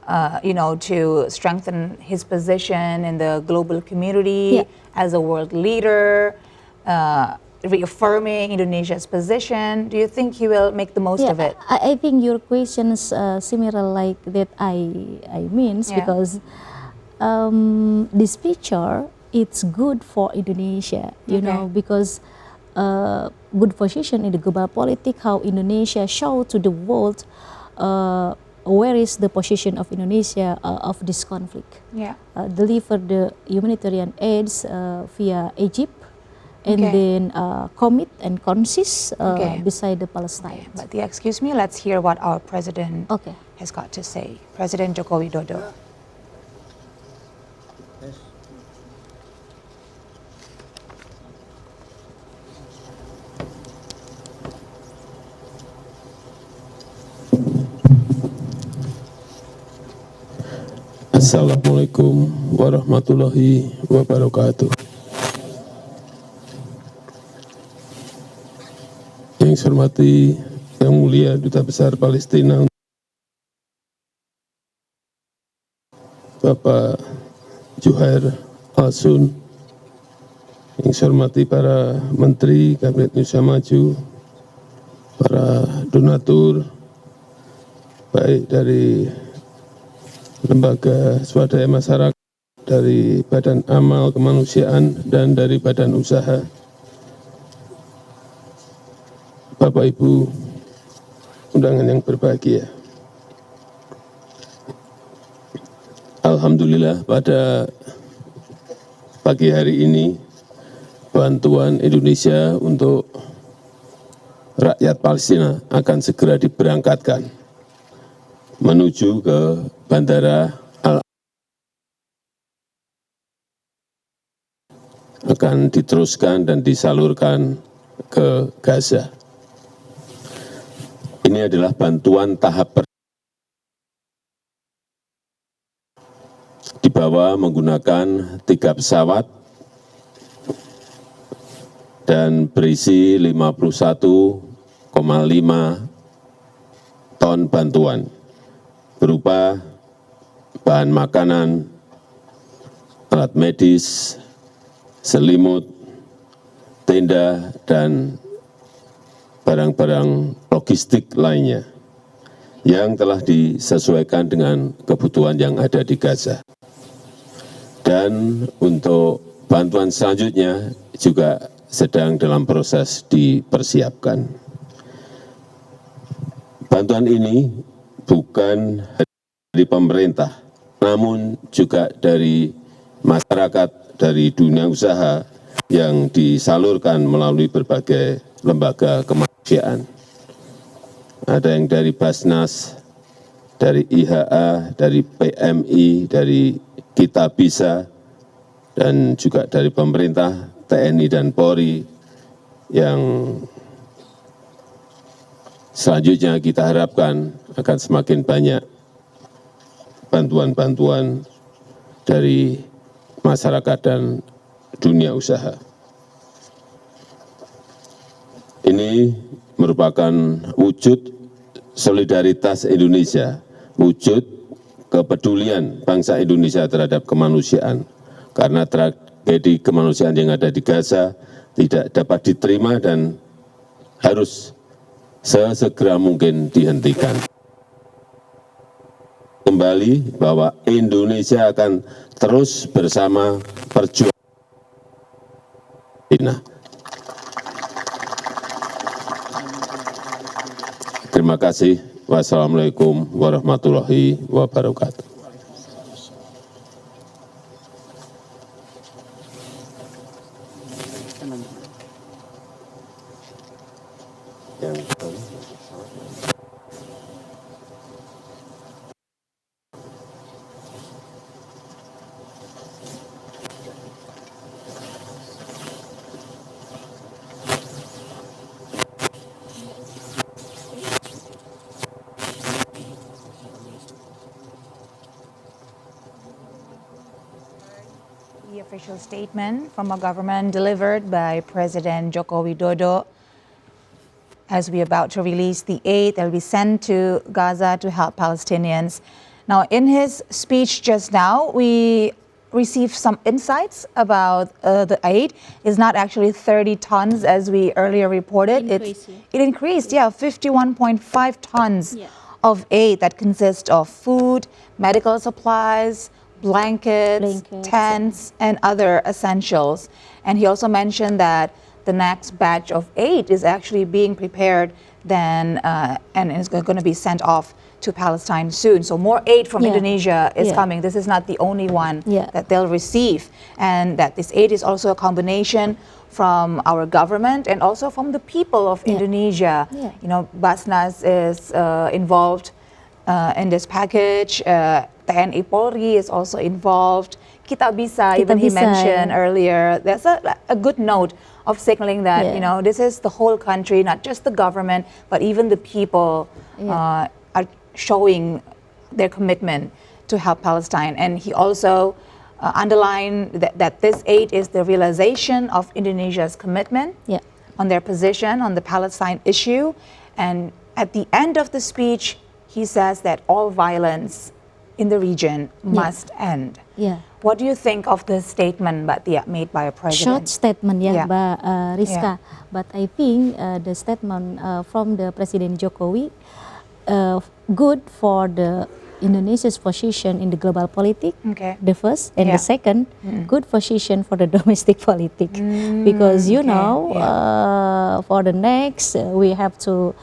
to strengthen his position in the global community as a world leader, reaffirming Indonesia's position? Do you think he will make the most of it?
I think your question is similar like that I means because this picture it's good for Indonesia, you know, because good position in the global politics, how Indonesia show to the world where is the position of Indonesia of this conflict. Deliver the humanitarian aids via Egypt, and then commit and consist beside the Palestine.
But excuse me, let's hear what our president has got to say. President Joko Widodo.
Assalamualaikum warahmatullahi wabarakatuh. Yang saya hormati Yang Mulia Duta Besar Palestina Bapak Juhair Al-Sun, yang saya hormati para Menteri Kabinet Indonesia Maju, para donatur, baik dari lembaga swadaya masyarakat, dari Badan Amal Kemanusiaan, dan dari Badan Usaha. Bapak Ibu undangan yang berbahagia. Alhamdulillah pada pagi hari ini bantuan Indonesia untuk rakyat Palestina akan segera diberangkatkan menuju ke Bandara akan diteruskan dan disalurkan ke Gaza. Ini adalah bantuan tahap dibawa menggunakan 3 pesawat dan berisi 51,5 ton bantuan berupa bahan makanan, alat medis, selimut, tenda, dan barang-barang logistik lainnya yang telah disesuaikan dengan kebutuhan yang ada di Gaza. Dan untuk bantuan selanjutnya juga sedang dalam proses dipersiapkan. Bantuan ini bukan dari pemerintah, namun juga dari masyarakat, dari dunia usaha yang disalurkan melalui berbagai lembaga kemanusiaan. Ada yang dari Basnas, dari IHA, dari PMI, dari Kita Bisa, dan juga dari pemerintah, TNI dan Polri, yang selanjutnya kita harapkan akan semakin banyak bantuan-bantuan dari masyarakat dan dunia usaha. Ini merupakan wujud solidaritas Indonesia, wujud kepedulian bangsa Indonesia terhadap kemanusiaan. Karena tragedi kemanusiaan yang ada di Gaza tidak dapat diterima dan harus sesegera mungkin dihentikan. Kembali bahwa Indonesia akan terus bersama perjuangan. Terima kasih. Wassalamualaikum warahmatullahi wabarakatuh.
the official statement from our government delivered by President Joko Widodo as we're about to release the aid that will be sent to Gaza to help Palestinians. Now, in his speech just now, we received some insights about the aid. It's not actually 30 tons as we earlier reported. It increased, 51.5 tons of aid that consists of food, medical supplies, blankets, tents, and other essentials. And he also mentioned that the next batch of aid is actually being prepared and is going to be sent off to Palestine soon. So more aid from Indonesia is coming. This is not the only one that they'll receive. And that this aid is also a combination from our government and also from the people of Indonesia. You know, Basnas is involved in this package. TNI Polri is also involved. Kita Bisa, even he mentioned earlier. That's a good note of signaling that, you know, this is the whole country, not just the government, but even the people are showing their commitment to help Palestine. And he also underlined that this aid is the realization of Indonesia's commitment on their position on the Palestine issue. And at the end of the speech, he says that all violence in the region must end. What do you think of the statement made by a president?
Short statement, Mbak Rizka. But I think the statement from the President Jokowi good for the Indonesia's position in the global politics, the first, and the second, good position for the domestic politics. Because, you know, for the next, we have to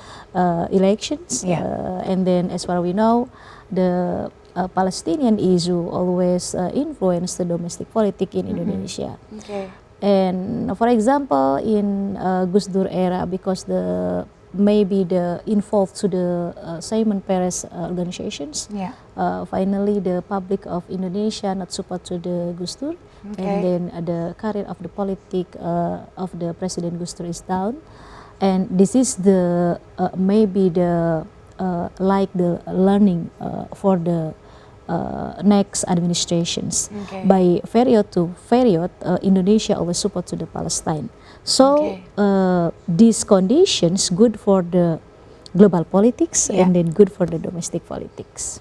elections, and then as far as we know, the Palestinian issue always influence the domestic politics in Indonesia. And for example, in Gus Dur era, because maybe the involved to the Simon Peres organizations, finally the public of Indonesia not support to the Gus Dur, and then the career of the politics of the President Gus Dur is down. And this is the maybe the like the learning for the next administrations. By period to period, Indonesia always support to the Palestine. So these conditions good for the global politics and then good for the domestic politics.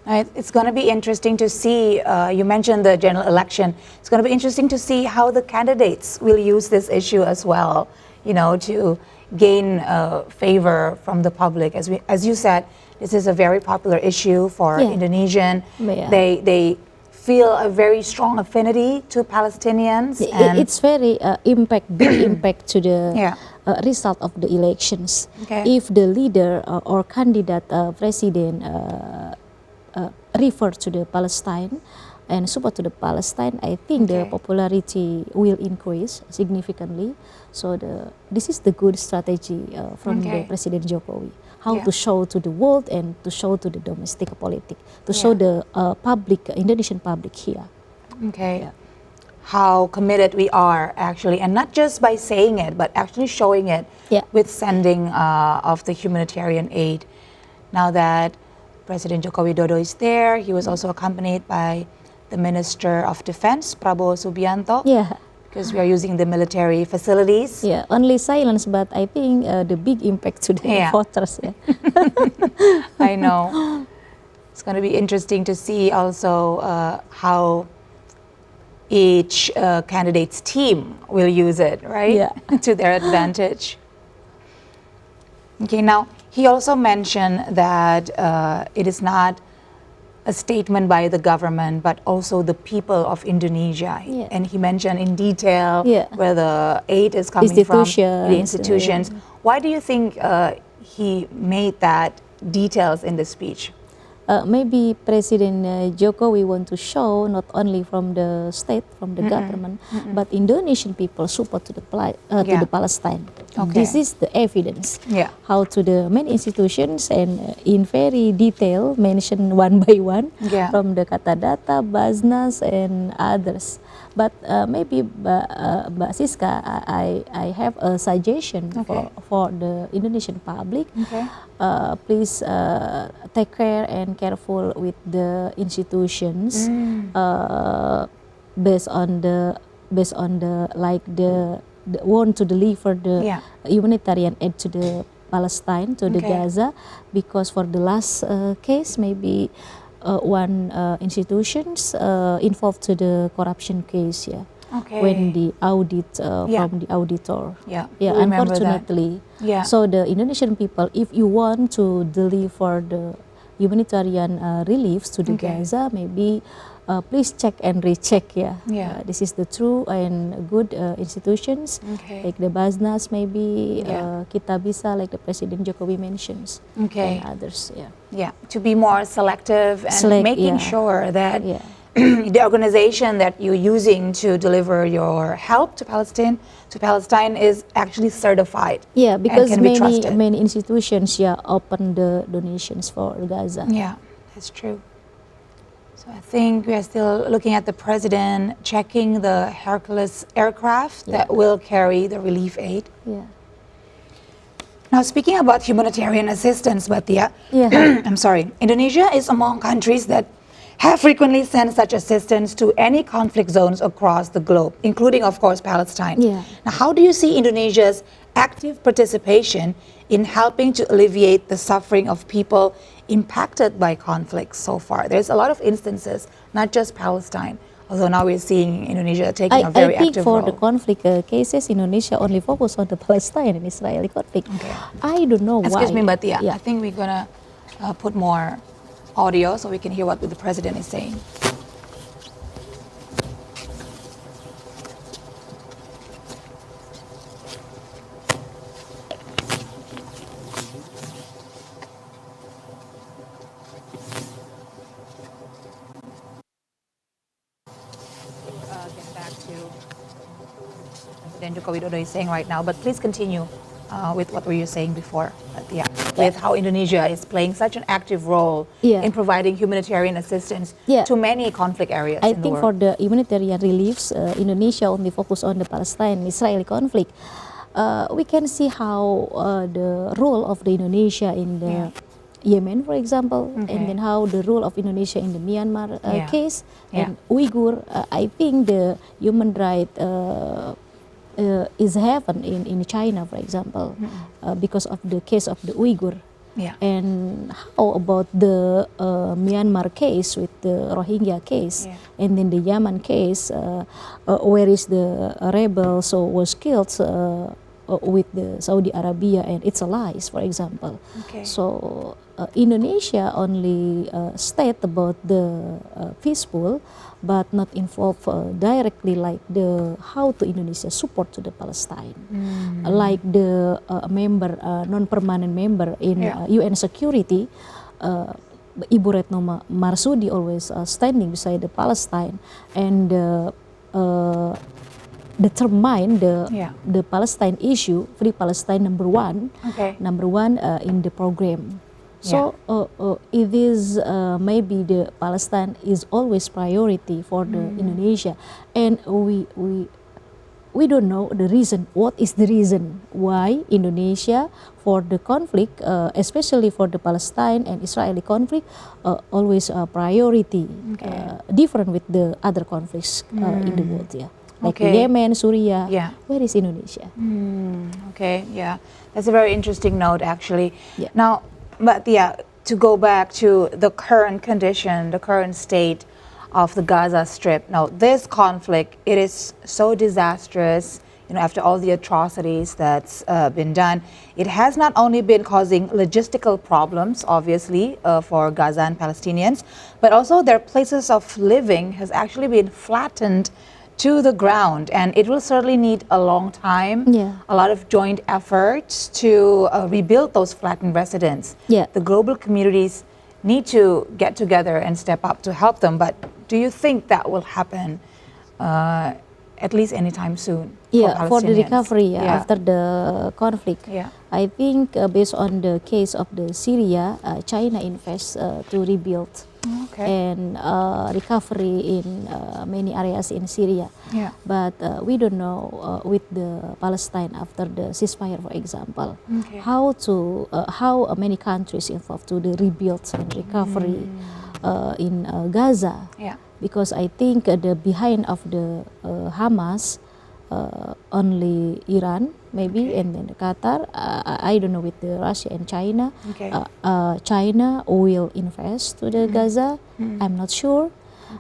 It's going to be interesting to see, you mentioned the general election, it's going to be interesting to see how the candidates will use this issue as well, you know, to gain favor from the public. As you said, this is a very popular issue for Indonesian. They feel a very strong affinity to Palestinians. And
it's very big impact to the result of the elections. If the leader or candidate president refer to the Palestine and support to the Palestine, I think the popularity will increase significantly. So this is the good strategy from the President Jokowi. How to show to the world and to show to the domestic politics, to show the public, Indonesian public here.
How committed we are actually, and not just by saying it, but actually showing it with sending of the humanitarian aid. Now that President Joko Widodo is there, he was also accompanied by the Minister of Defense, Prabowo Subianto. Because we are using the military facilities.
Only silence, but I think the big impact to the voters.
I know. It's going to be interesting to see also how each candidate's team will use it, right? To their advantage. Now, he also mentioned that it is not a statement by the government, but also the people of Indonesia. And he mentioned in detail where the aid is coming from, the institutions. Why do you think he made that details in the speech?
Maybe President Jokowi want to show not only from the state, from the government, but Indonesian people support to the Palestine. This is the evidence. How to the main institutions and in very detail mentioned one by one from the Kata Data, Basnas and others. But maybe Mbak Siska, I have a suggestion for the Indonesian public. Please take care and careful with the institutions. based on the like the want to deliver the humanitarian aid to the Palestine, to the Gaza, because for the last case maybe one institutions involved to the corruption case, when the audit from the auditor. Unfortunately. So the Indonesian people, if you want to deliver the humanitarian reliefs to the Gaza, maybe please check and recheck. This is the true and good institutions, like the Basnas, maybe Kita Bisa, like the President Jokowi mentions, and others.
To be more selective and making sure that the organization that you're using to deliver your help to Palestine is actually certified.
Because
and can be trusted.
many institutions open the donations for Gaza.
That's true. So I think we are still looking at the president checking the Hercules aircraft that will carry the relief aid. Now, speaking about humanitarian assistance, Batia, I'm sorry, Indonesia is among countries that have frequently sent such assistance to any conflict zones across the globe, including, of course, Palestine. Now, how do you see Indonesia's active participation in helping to alleviate the suffering of people impacted by conflicts so far? There's a lot of instances, not just Palestine, although now we're seeing Indonesia taking a very active role.
I think for the conflict cases, Indonesia only focus on the Palestine and Israeli conflict. I don't know why.
Excuse me, Batia, I think we're going to put more audio so we can hear what the president is saying. Get back to President Joko Widodo is saying right now, but please continue with what were you saying before, with how Indonesia is playing such an active role in providing humanitarian assistance to many conflict areas
I
in the
think
world.
for the humanitarian reliefs, Indonesia only focus on the Palestine-Israeli conflict. We can see how the role of the Indonesia in the Yemen, for example, and then how the role of Indonesia in the Myanmar case, and Uyghur. I think the human right is happened in China, for example, because of the case of the Uyghur. And how about the Myanmar case with the Rohingya case, and then the Yemen case, where is the rebel was killed with the Saudi Arabia and its allies, for example. So Indonesia only state about the peaceful, but not involved directly like the how to Indonesia support to the Palestine, like the member non-permanent member in UN security. Ibu Retno Marsudi always standing beside the Palestine and determine the Palestine issue, Free Palestine number one in the program. So it is maybe the Palestine is always priority for the Indonesia, and we don't know the reason. What is the reason why Indonesia for the conflict, especially for the Palestine and Israeli conflict, always a priority, different with the other conflicts in the world, like Yemen, Syria. Where is Indonesia?
That's a very interesting note, actually. Now, but to go back to the current condition, the current state of the Gaza Strip. Now, this conflict, it is so disastrous, after all the atrocities that's been done. It has not only been causing logistical problems, obviously, for Gaza and Palestinians, but also their places of living has actually been flattened to the ground, and it will certainly need a long time, a lot of joint efforts to rebuild those flattened residents. The global communities need to get together and step up to help them, but do you think that will happen at least anytime soon?
For the recovery after the conflict. I think based on the case of the Syria, China invests to rebuild and recovery in many areas in Syria. But we don't know with the Palestine after the ceasefire, for example, how many countries involved to the rebuild and recovery in Gaza. because I think the behind of the Hamas only Iran maybe, and then Qatar. I don't know with the Russia and China.
Okay.
China will invest to the Gaza. I'm not sure.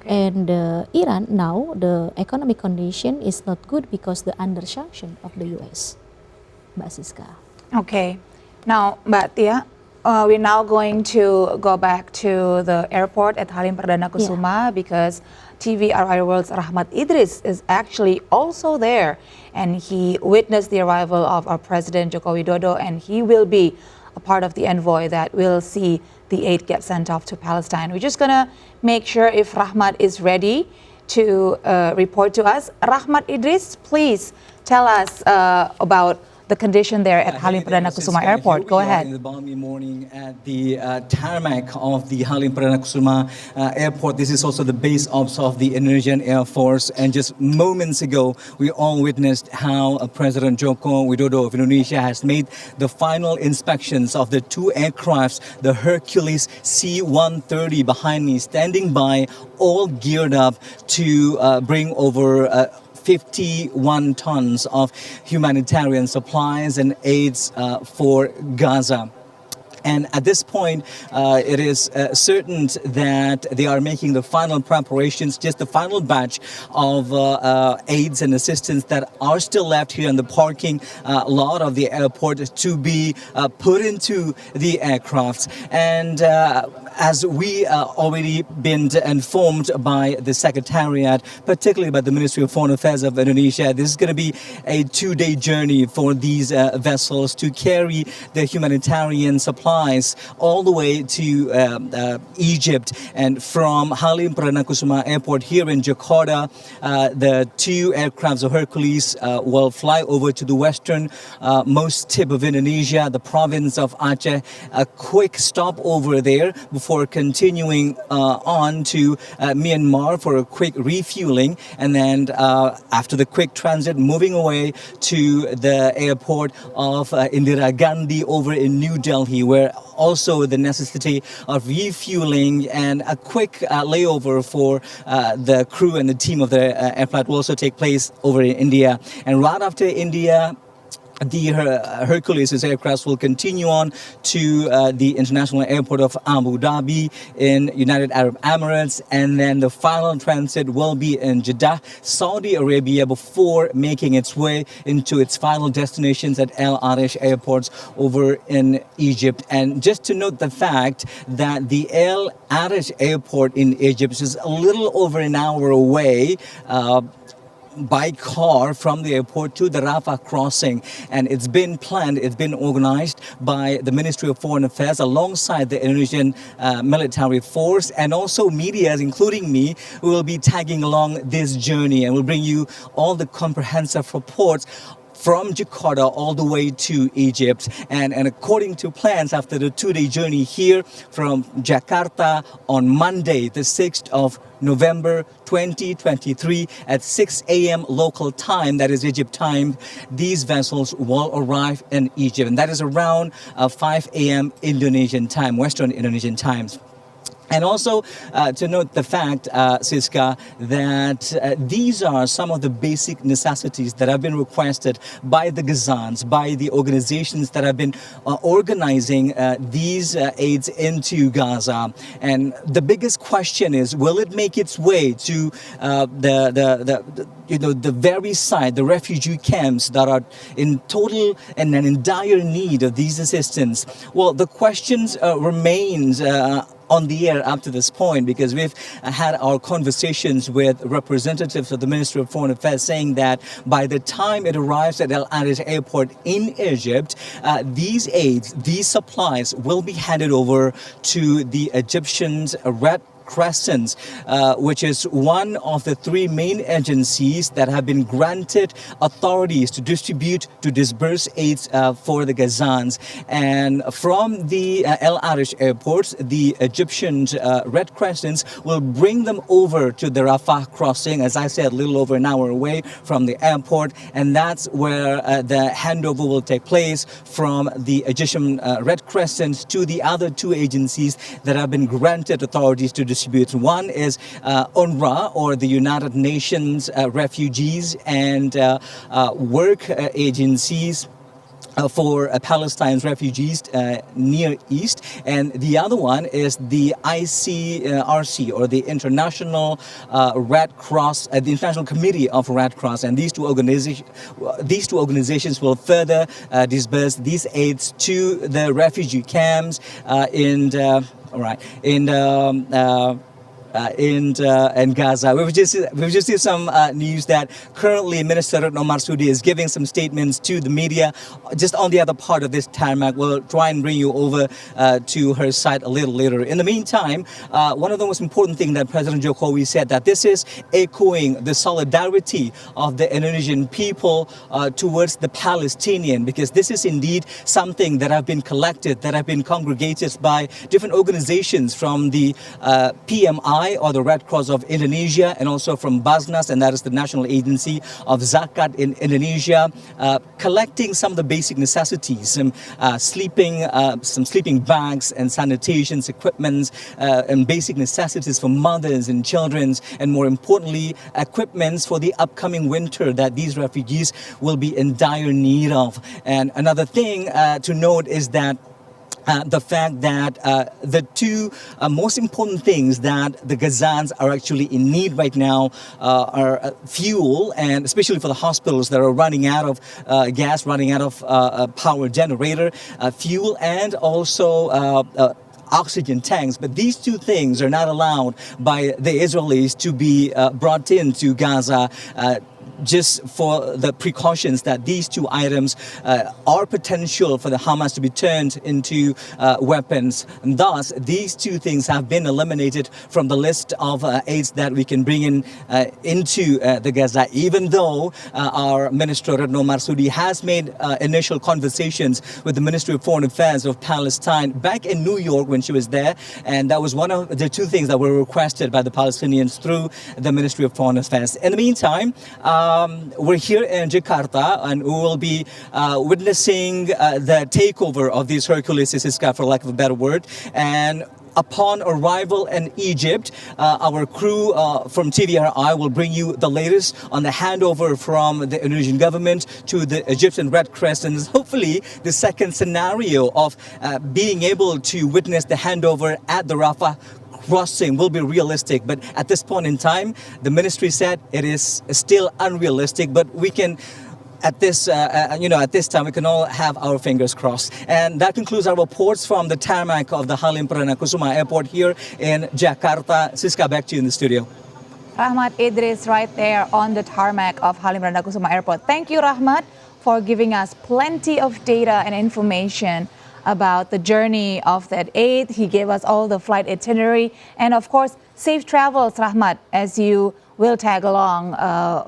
And Iran now the economic condition is not good because the under sanction of the US. Mbak Siska.
Okay. Now, Mbak Tia, we're now going to go back to the airport at Halim Perdana Kusuma because TVRI World's Rahmat Idris is actually also there, and he witnessed the arrival of our President Joko Widodo, and he will be a part of the envoy that will see the aid get sent off to Palestine. We're just gonna make sure if Rahmat is ready to report to us. Rahmat Idris, please tell us about the condition there at Halim Perdana Kusuma Airport. Go ahead.
In the balmy morning at the tarmac of the Halim Perdana Kusuma Airport. This is also the base ops of the Indonesian Air Force. And just moments ago, we all witnessed how President Joko Widodo of Indonesia has made the final inspections of the two aircrafts, the Hercules C-130 behind me, standing by, all geared up to bring over 51 tons of humanitarian supplies and aids for Gaza. And at this point, it is certain that they are making the final preparations, just the final batch of aids and assistance that are still left here in the parking lot of the airport to be put into the aircraft. And as we already been informed by the Secretariat, particularly by the Ministry of Foreign Affairs of Indonesia, this is going to be a 2-day journey for these vessels to carry the humanitarian supplies all the way to Egypt. And from Halim Perdana Kusuma Airport here in Jakarta, the two aircrafts of Hercules will fly over to the western most tip of Indonesia, the province of Aceh. A quick stop over there before continuing on to Myanmar for a quick refueling, and then after the quick transit, moving away to the airport of Indira Gandhi over in New Delhi, where also the necessity of refueling and a quick layover for the crew and the team of the aircraft will also take place over in India. And right after India, the Hercules aircraft will continue on to the international airport of Abu Dhabi in United Arab Emirates, and then the final transit will be in Jeddah, Saudi Arabia, before making its way into its final destinations at El Arish airports over in Egypt. And just to note the fact that the El Arish airport in Egypt is a little over an hour away by car from the airport to the Rafah crossing, and it's been planned, it's been organized by the Ministry of Foreign Affairs alongside the Indonesian military force, and also media, including me, who will be tagging along this journey, and will bring you all the comprehensive reports from Jakarta all the way to Egypt. And according to plans, after the 2-day journey here from Jakarta on Monday, the 6th of November 2023 at 6 a.m. local time, that is Egypt time, these vessels will arrive in Egypt. And that is around 5 a.m. Indonesian time, Western Indonesian times. And also to note the fact, Siska, that these are some of the basic necessities that have been requested by the Gazans, by the organizations that have been organizing these aids into Gaza. And the biggest question is, will it make its way to the very side, the refugee camps that are in total and in dire need of these assistance? Well, the questions remains on the air up to this point, because we've had our conversations with representatives of the Ministry of Foreign Affairs saying that by the time it arrives at El Arish Airport in Egypt, these aids, these supplies will be handed over to the Egyptian Red Crescent, which is one of the 3 main agencies that have been granted authorities to distribute, to disburse aids for the Gazans. And from the El Arish airports, the Egyptian Red Crescents will bring them over to the Rafah crossing, as I said, a little over an hour away from the airport. And that's where the handover will take place from the Egyptian Red Crescent to the other 2 agencies that have been granted authorities to distribute. One is UNRWA, or the United Nations Refugees and Work Agencies for Palestine's refugees Near East, and the other one is the ICRC, or the International Red Cross, the International Committee of Red Cross, and these two organizations will further disperse these aids to the refugee camps in Gaza. We've just seen some news that currently Minister Retno Marsudi is giving some statements to the media just on the other part of this tarmac. We'll try and bring you over to her side a little later. In the meantime, one of the most important things that President Jokowi said, that this is echoing the solidarity of the Indonesian people towards the Palestinian, because this is indeed something that have been collected, that have been congregated by different organizations from the PMI, or the Red Cross of Indonesia, and also from Basnas, and that is the National Agency of Zakat in Indonesia, collecting some of the basic necessities, some sleeping bags and sanitation equipments, and basic necessities for mothers and children, and more importantly, equipments for the upcoming winter that these refugees will be in dire need of. And another thing to note is that the fact that the two most important things that the Gazans are actually in need right now are fuel, and especially for the hospitals that are running out of gas, running out of power generator, fuel, and also oxygen tanks. But these two things are not allowed by the Israelis to be brought into Gaza, just for the precautions that these two items are potential for the Hamas to be turned into weapons. And thus, these two things have been eliminated from the list of aids that we can bring in into the Gaza, even though our Minister Retno Marsudi has made initial conversations with the Ministry of Foreign Affairs of Palestine back in New York when she was there, and that was one of the two things that were requested by the Palestinians through the Ministry of Foreign Affairs. In the meantime, we're here in Jakarta, and we will be witnessing the takeover of these Hercules Siska, for lack of a better word. And upon arrival in Egypt, our crew from TVRI will bring you the latest on the handover from the Indonesian government to the Egyptian Red Crescent. Hopefully, the second scenario of being able to witness the handover at the Rafah crossing will be realistic, but at this point in time, the ministry said it is still unrealistic. But we can, at this time, we can all have our fingers crossed. And that concludes our reports from the tarmac of the Halim Perdana Kusuma Airport here in Jakarta. Siska, back to you in the studio.
Rahmat Idris right there on the tarmac of Halim Perdana Kusuma Airport. Thank you, Rahmat, for giving us plenty of data and information about the journey of that aid. He gave us all the flight itinerary, and of course, safe travels, Rahmat, as you will tag along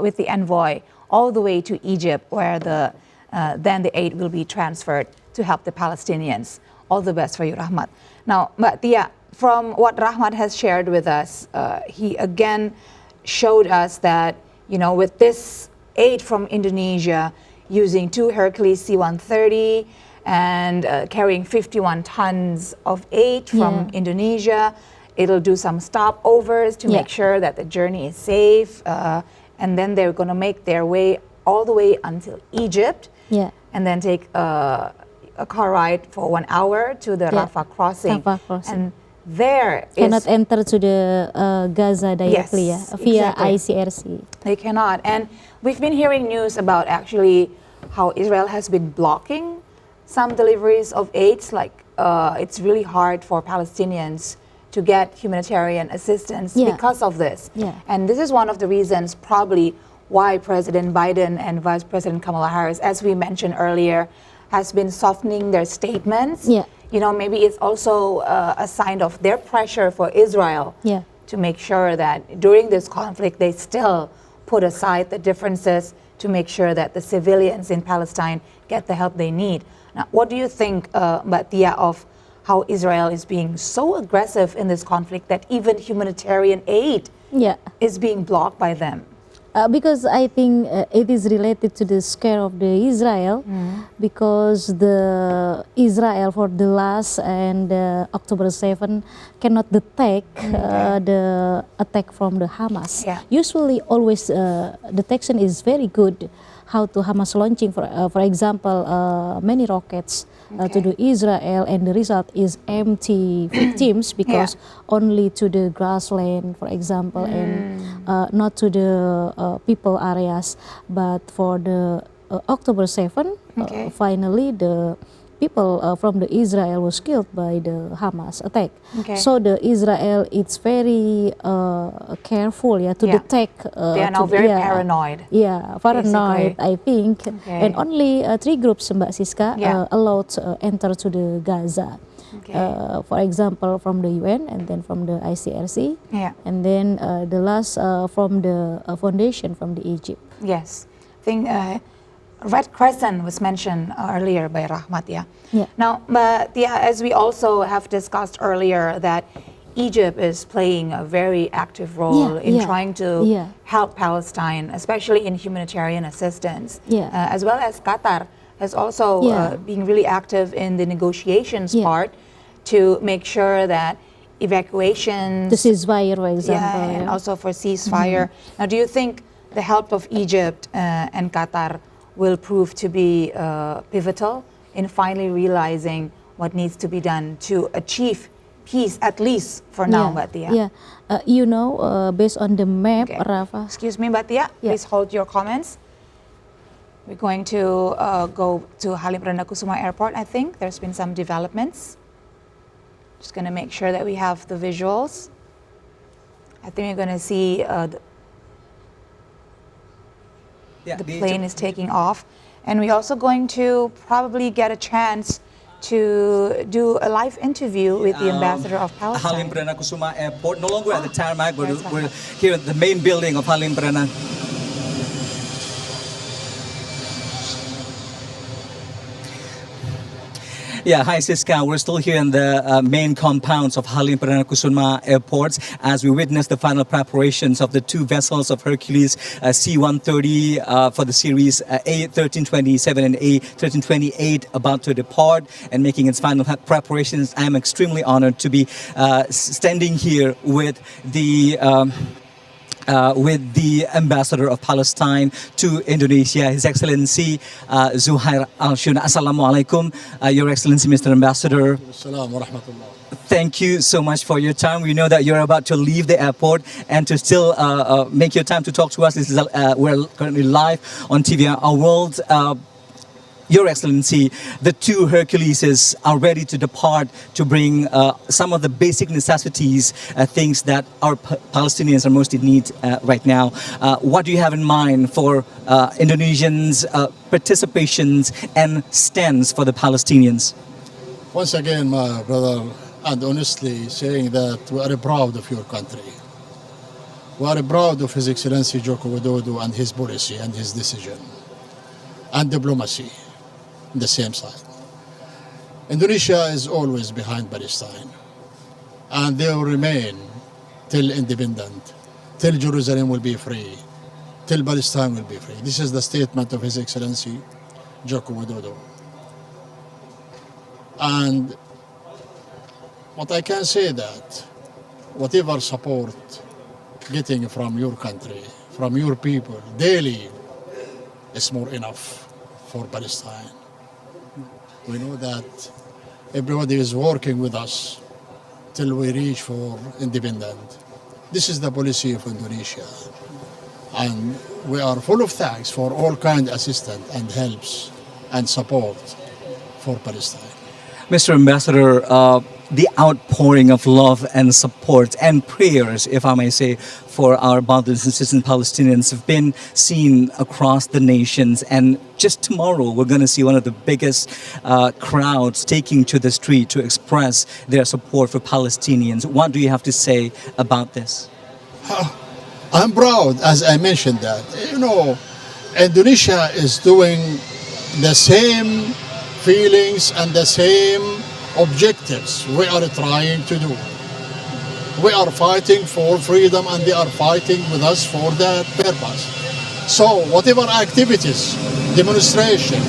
with the envoy all the way to Egypt, where then the aid will be transferred to help the Palestinians. All the best for you, Rahmat. Now, Mbak Tia, from what Rahmat has shared with us, he again showed us that, with this aid from Indonesia, using 2 Hercules C-130, and carrying 51 tons of aid from Indonesia. It'll do some stopovers to make sure that the journey is safe. And then they're going to make their way all the way until Egypt. And then take a car ride for 1 hour to the Rafah crossing. And there
cannot enter to the Gaza directly via ICRC.
They cannot. And we've been hearing news about actually how Israel has been blocking some deliveries of aids, like it's really hard for Palestinians to get humanitarian assistance because of this. And this is one of the reasons probably why President Biden and Vice President Kamala Harris, as we mentioned earlier, has been softening their statements. Maybe it's also a sign of their pressure for Israel to make sure that during this conflict they still put aside the differences to make sure that the civilians in Palestine get the help they need. Now, what do you think, Mbak Tia, of how Israel is being so aggressive in this conflict that even humanitarian aid is being blocked by them?
Because I think it is related to the scare of the Israel, because the Israel for the last and October 7 cannot detect the attack from the Hamas.
Yeah.
Usually, always detection is very good. How to Hamas launching, for example, many rockets to the Israel, and the result is empty victims because only to the grassland, for example, and not to the people areas. But for the October 7, finally the people from the Israel was killed by the Hamas attack. So the Israel, it's very careful to detect.
They are now very paranoid.
Yeah, paranoid, I think. And only 3 groups, Mbak Siska, allowed enter to the Gaza. For example, from the UN, and then from the ICRC, and then the last from the foundation from the Egypt.
Yes, I think Red Crescent was mentioned earlier by Rahmat. Now, but as we also have discussed earlier, that Egypt is playing a very active role in trying to help Palestine, especially in humanitarian assistance, as well as Qatar has also been really active in the negotiations part to make sure that evacuations,
the ceasefire, for example,
and also for ceasefire. Now, do you think the help of Egypt and Qatar will prove to be pivotal in finally realizing what needs to be done to achieve peace, at least for now, Mbak Tia?
You know, based on the map, Rafa.
Excuse me, Mbak Tia, please hold your comments. We're going to go to Halim Perdana Kusuma Airport, I think. There's been some developments. Just going to make sure that we have the visuals. I think we're going to see the plane is taking off. And we're also going to probably get a chance to do a live interview with the ambassador of Palestine.
Halim Perdana Kusuma Airport, no longer at the tarmac, but we're here at the main building of Halim Perdana. Yeah, hi Siska. We're still here in the main compounds of Halim Perdana Kusuma Airport as we witness the final preparations of the 2 vessels of Hercules C-130 for the series A1327 and A1328 about to depart and making its final preparations. I am extremely honored to be standing here with the ambassador of Palestine to Indonesia, His Excellency Zuhair Al-Shuna. Assalamualaikum, Your Excellency, Mr. Ambassador. Thank you so much for your time. We know that you're about to leave the airport and to still make your time to talk to us. This is we're currently live on TV Our World. Your Excellency, the 2 Herculeses are ready to depart to bring some of the basic necessities, things that our Palestinians are most in need right now. What do you have in mind for Indonesians' participations and stands for the Palestinians?
Once again, my brother, and honestly saying that we are proud of your country. We are proud of His Excellency Joko Widodo and his policy and his decision and diplomacy. The same side. Indonesia is always behind Palestine, and they will remain till independent, till Jerusalem will be free, till Palestine will be free. This is the statement of His Excellency Joko Widodo. And what I can say that whatever support getting from your country, from your people daily, is more enough for Palestine. We know that everybody is working with us till we reach for independence. This is the policy of Indonesia. And we are full of thanks for all kind of assistance and helps and support for Palestine.
Mr. Ambassador, the outpouring of love and support and prayers, if I may say, for our brothers and sisters Palestinians have been seen across the nations. And just tomorrow, we're going to see one of the biggest crowds taking to the street to express their support for Palestinians. What do you have to say about this?
I'm proud, as I mentioned that. You know, Indonesia is doing the same feelings and the same objectives we are trying to do. We are fighting for freedom and they are fighting with us for that purpose. So whatever activities, demonstration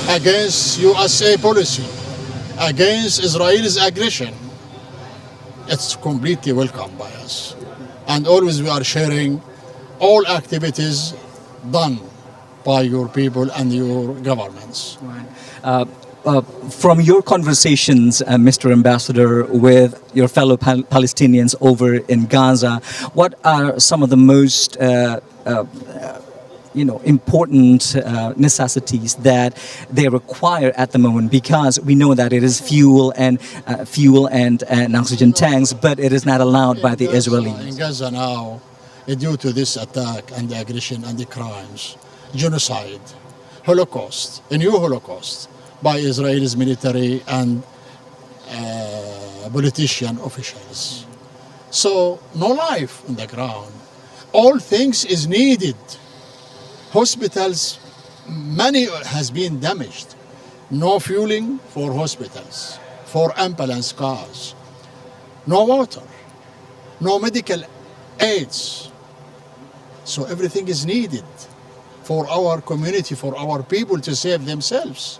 against USA policy, against Israel's aggression, it's completely welcome by us. And always we are sharing all activities done by your people and your governments.
From your conversations, Mr. Ambassador, with your fellow Palestinians over in Gaza, what are some of the most important necessities that they require at the moment? Because we know that it is fuel and oxygen tanks, but it is not allowed by the Israelis.
In Gaza now, due to this attack and the aggression and the crimes, genocide, Holocaust, a new Holocaust by Israel's military and politician officials. So no life on the ground. All things is needed. Hospitals, many has been damaged. No fueling for hospitals, for ambulance cars. No water, no medical aids. So everything is needed for our community, for our people to save themselves.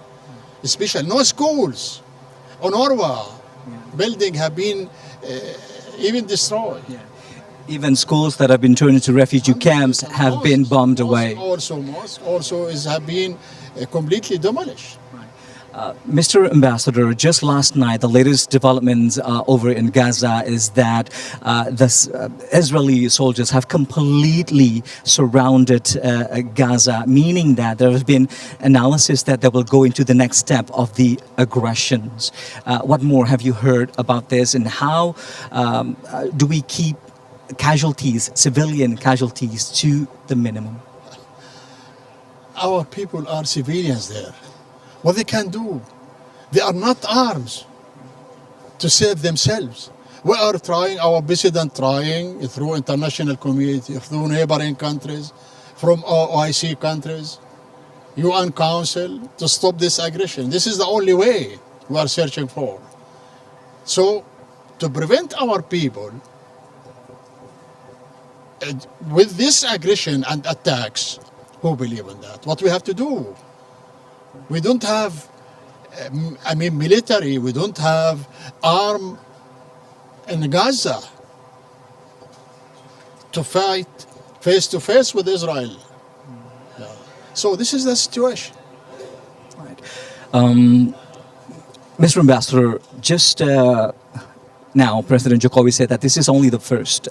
Especially no schools. Onorwa building have been even destroyed.
Even schools that have been turned into refugee camps have been bombed away.
Also mosques have been completely demolished.
Mr. Ambassador, just last night, the latest developments over in Gaza is that the Israeli soldiers have completely surrounded Gaza, meaning that there has been analysis that they will go into the next step of the aggressions. What more have you heard about this, and how do we keep casualties, civilian casualties, to the minimum?
Our people are civilians there. What they can do, they are not arms to save themselves. We are trying, our president trying through international community, through neighboring countries, from OIC countries, UN Council, to stop this aggression. This is the only way we are searching for. So, to prevent our people with this aggression and attacks, who believe in that? What we have to do? We don't have, military, we don't have arm in Gaza to fight face to face with Israel. Yeah. So this is the situation.
Right. Mr. Ambassador, just now, President Jokowi said that this is only the first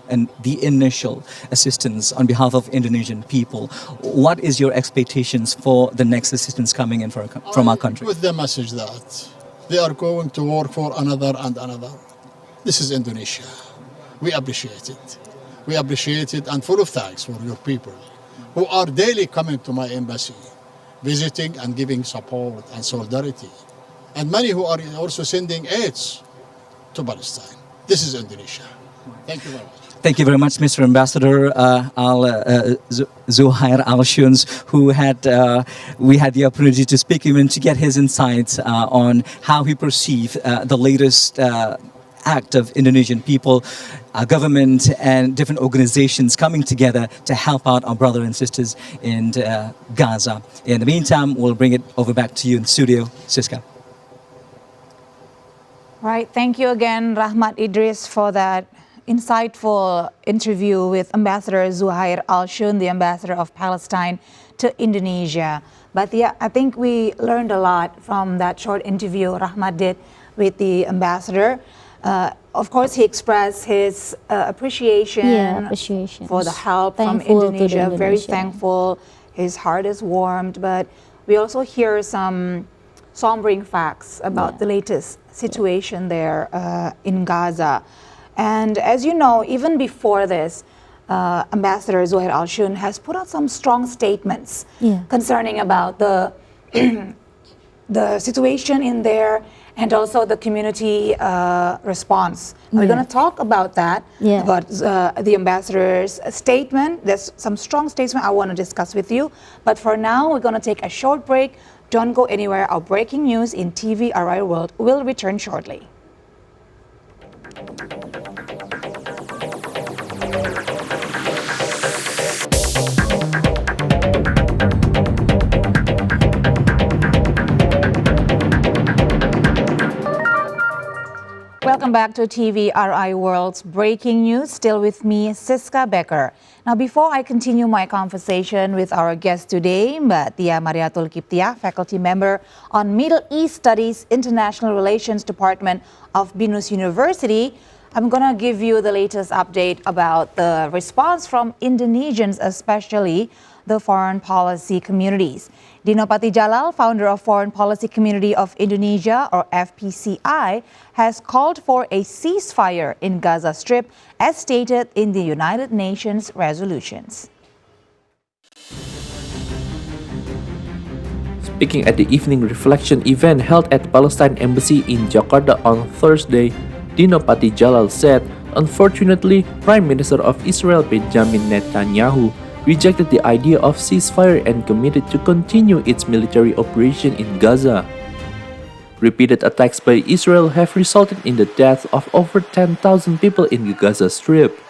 and the initial assistance on behalf of Indonesian people. What is your expectations for the next assistance coming in from our country?
With the message that they are going to work for another and another. This is Indonesia. We appreciate it. We appreciate it, and full of thanks for your people who are daily coming to my embassy, visiting and giving support and solidarity. And many who are also sending aids to Palestine. This is Indonesia. Thank you very much.
Thank you very much, Mr. Ambassador Zuhair Al-Shuns, who we had the opportunity to speak with him to get his insights on how he perceived the latest act of Indonesian people, our government, and different organizations coming together to help out our brothers and sisters in Gaza. In the meantime, we'll bring it over back to you in studio, Siska.
Right. Thank you again, Rahmat Idris, for that insightful interview with Ambassador Zuhair Al-Shun, the ambassador of Palestine to Indonesia. But yeah, I think we learned a lot from that short interview Rahmat did with the ambassador. Of course, he expressed his appreciation for the help from Indonesia. Very thankful. His heart is warmed. But we also hear some sombering facts about the latest situation there in Gaza. And as you know, even before this, Ambassador Zuhair Al-Shun has put out some strong statements concerning about the situation in there and also the community response. We're going to talk about that, about the ambassador's statement. There's some strong statement I want to discuss with you. But for now, we're going to take a short break. Don't go anywhere. Our breaking news in TV RI World will return shortly. Welcome back to TVRI World's Breaking News. Still with me, Siska Becker. Now, before I continue my conversation with our guest today, Mbak Tia Mariatul Kiptia, faculty member on Middle East Studies International Relations Department of BINUS University, I'm going to give you the latest update about the response from Indonesians, especially the foreign policy communities. Dino Patijalal, founder of Foreign Policy Community of Indonesia, or FPCI, has called for a ceasefire in Gaza Strip, as stated in the United Nations resolutions.
Speaking at the evening reflection event held at the Palestine Embassy in Jakarta on Thursday, Dino Patijalal said, unfortunately, Prime Minister of Israel Benjamin Netanyahu rejected the idea of ceasefire and committed to continue its military operation in Gaza. Repeated attacks by Israel have resulted in the death of over 10,000 people in the Gaza Strip.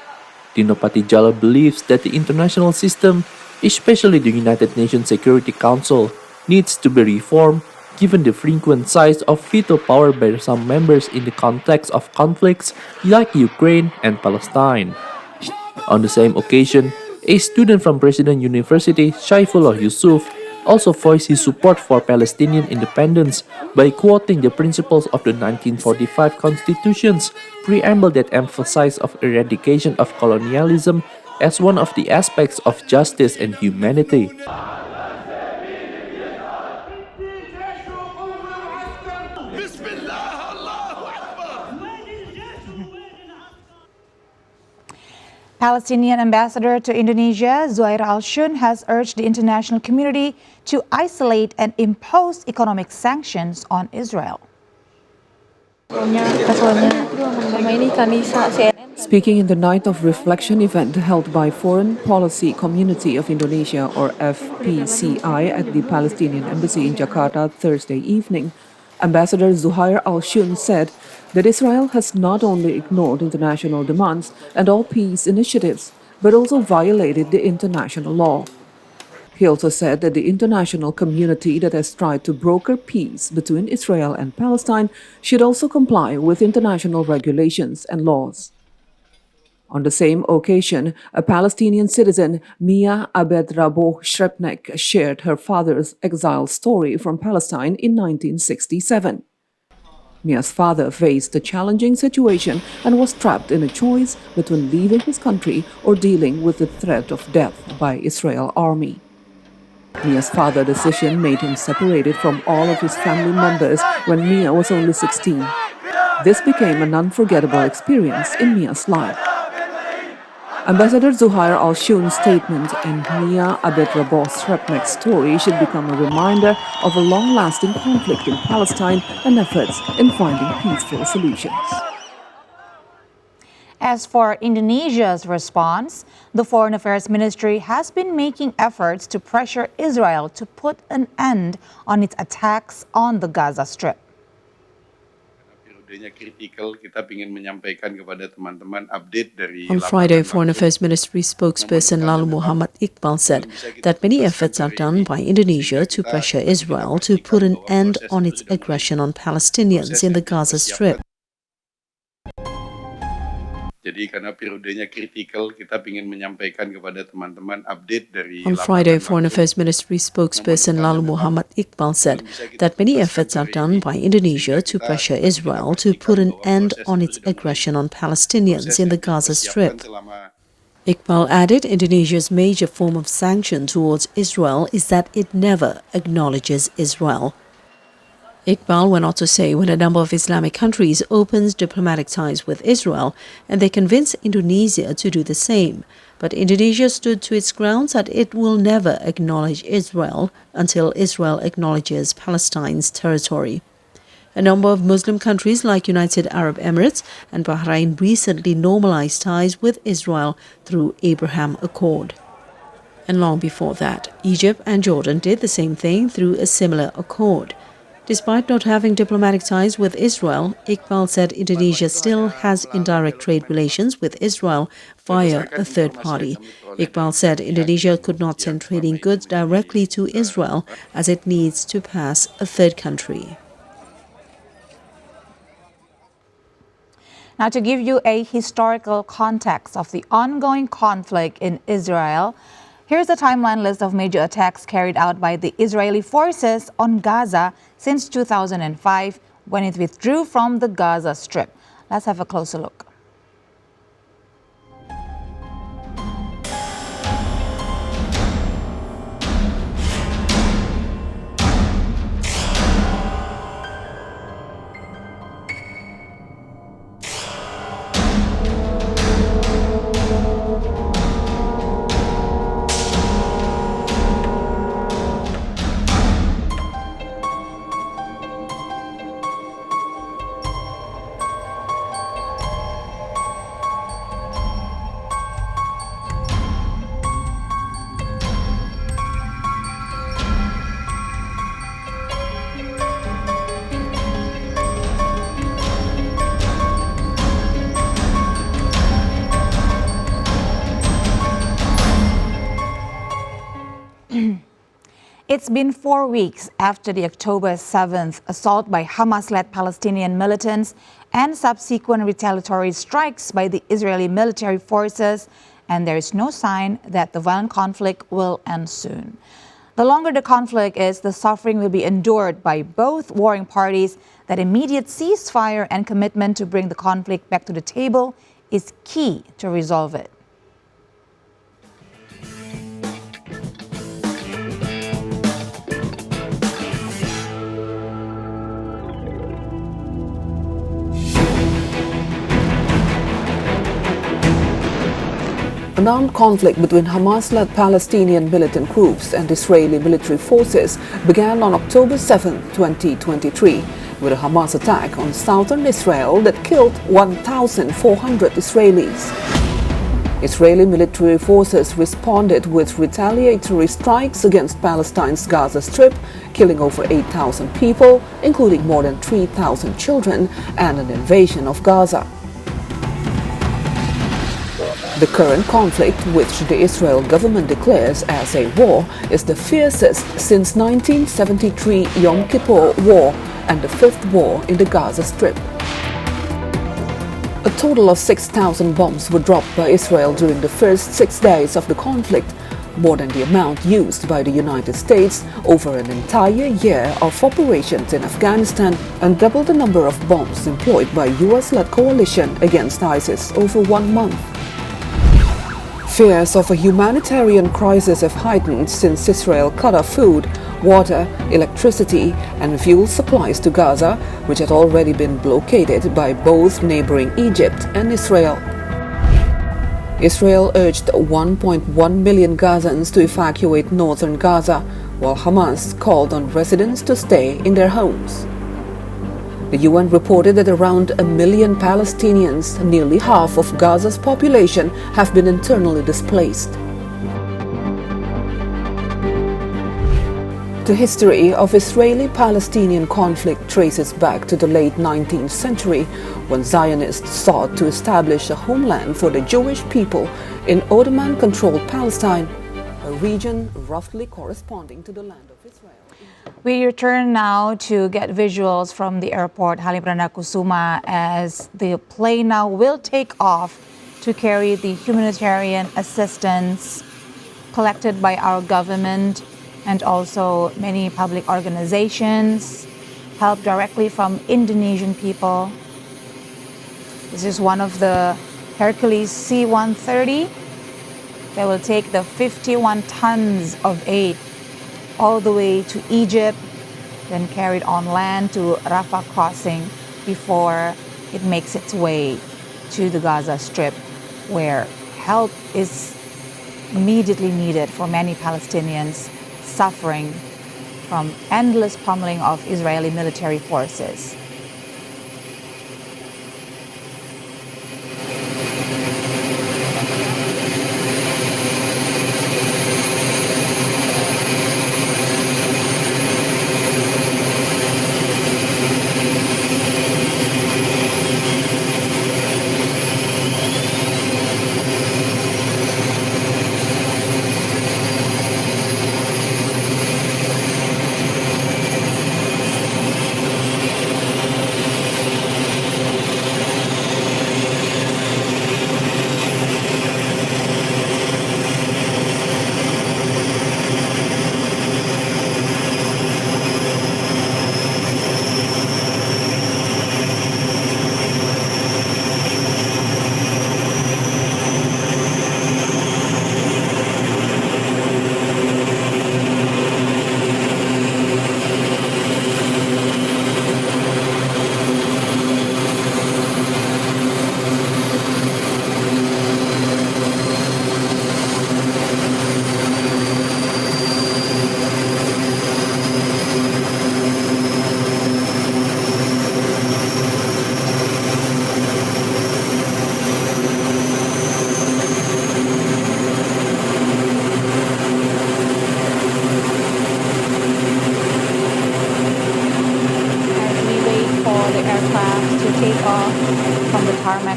Dino Patijalal believes that the international system, especially the United Nations Security Council, needs to be reformed given the frequent size of veto power by some members in the context of conflicts like Ukraine and Palestine. On the same occasion, a student from President University, Saifullah Yusuf, also voiced his support for Palestinian independence by quoting the principles of the 1945 Constitution's preamble that emphasized of eradication of colonialism as one of the aspects of justice and humanity.
Palestinian ambassador to Indonesia, Zuhair Al-Shun, has urged the international community to isolate and impose economic sanctions on Israel.
Speaking in the Night of Reflection event held by Foreign Policy Community of Indonesia, or FPCI, at the Palestinian Embassy in Jakarta Thursday evening, Ambassador Zuhair Al-Shun said that Israel has not only ignored international demands and all peace initiatives, but also violated the international law. He also said that the international community that has tried to broker peace between Israel and Palestine should also comply with international regulations and laws. On the same occasion, a Palestinian citizen, Mia Abed-Rabo Shrepnek, shared her father's exile story from Palestine in 1967. Mia's father faced a challenging situation and was trapped in a choice between leaving his country or dealing with the threat of death by Israel army. Mia's father's decision made him separated from all of his family members when Mia was only 16. This became an unforgettable experience in Mia's life. Ambassador Zuhair Al-Shun's statement and Mia Abed-Rabo Shrepnek's story should become a reminder of a long-lasting conflict in Palestine and efforts in finding peaceful solutions.
As for Indonesia's response, the Foreign Affairs Ministry has been making efforts to pressure Israel to put an end on its attacks on the Gaza Strip.
On Friday, Foreign Affairs Ministry spokesperson Lalu Muhammad Iqbal said that many efforts are done by Indonesia to pressure Israel to put an end on its aggression on Palestinians in the Gaza Strip. On Friday, Foreign Affairs Ministry spokesperson Lalu Muhammad Iqbal said that many efforts are done by Indonesia to pressure Israel to put an end on its aggression on Palestinians in the Gaza Strip. Iqbal added Indonesia's major form of sanction towards Israel is that it never acknowledges Israel. Iqbal went on to say when a number of Islamic countries opens diplomatic ties with Israel and they convince Indonesia to do the same, but Indonesia stood to its grounds that it will never acknowledge Israel until Israel acknowledges Palestine's territory. A number of Muslim countries like United Arab Emirates and Bahrain recently normalized ties with Israel through Abraham Accord. And long before that, Egypt and Jordan did the same thing through a similar accord. Despite not having diplomatic ties with Israel, Iqbal said Indonesia still has indirect trade relations with Israel via a third party. Iqbal said Indonesia could not send trading goods directly to Israel as it needs to pass a third country.
Now, to give you a historical context of the ongoing conflict in Israel, here's a timeline list of major attacks carried out by the Israeli forces on Gaza since 2005, when it withdrew from the Gaza Strip. Let's have a closer look. It's been 4 weeks after the October 7th assault by Hamas-led Palestinian militants and subsequent retaliatory strikes by the Israeli military forces, and there is no sign that the violent conflict will end soon. The longer the conflict is, the suffering will be endured by both warring parties. That immediate ceasefire and commitment to bring the conflict back to the table is key to resolve it.
An armed conflict between Hamas-led Palestinian militant groups and Israeli military forces began on October 7, 2023, with a Hamas attack on southern Israel that killed 1,400 Israelis. Israeli military forces responded with retaliatory strikes against Palestine's Gaza Strip, killing over 8,000 people, including more than 3,000 children, and an invasion of Gaza. The current conflict, which the Israel government declares as a war, is the fiercest since 1973 Yom Kippur War and the fifth war in the Gaza Strip. A total of 6,000 bombs were dropped by Israel during the first 6 days of the conflict, more than the amount used by the United States over an entire year of operations in Afghanistan, and double the number of bombs employed by US-led coalition against ISIS over 1 month. Fears of a humanitarian crisis have heightened since Israel cut off food, water, electricity, and fuel supplies to Gaza, which had already been blockaded by both neighboring Egypt and Israel. Israel urged 1.1 million Gazans to evacuate northern Gaza, while Hamas called on residents to stay in their homes. The UN reported that around 1 million Palestinians, nearly half of Gaza's population, have been internally displaced. The history of Israeli-Palestinian conflict traces back to the late 19th century, when Zionists sought to establish a homeland for the Jewish people in Ottoman-controlled Palestine, a region roughly corresponding to the land of Israel.
We return now to get visuals from the airport Halim Perdana Kusuma as the plane now will take off to carry the humanitarian assistance collected by our government and also many public organizations, help directly from Indonesian people. This is one of the Hercules C-130 that will take the 51 tons of aid all the way to Egypt, then carried on land to Rafah crossing before it makes its way to the Gaza Strip, where help is immediately needed for many Palestinians suffering from endless pummeling of Israeli military forces.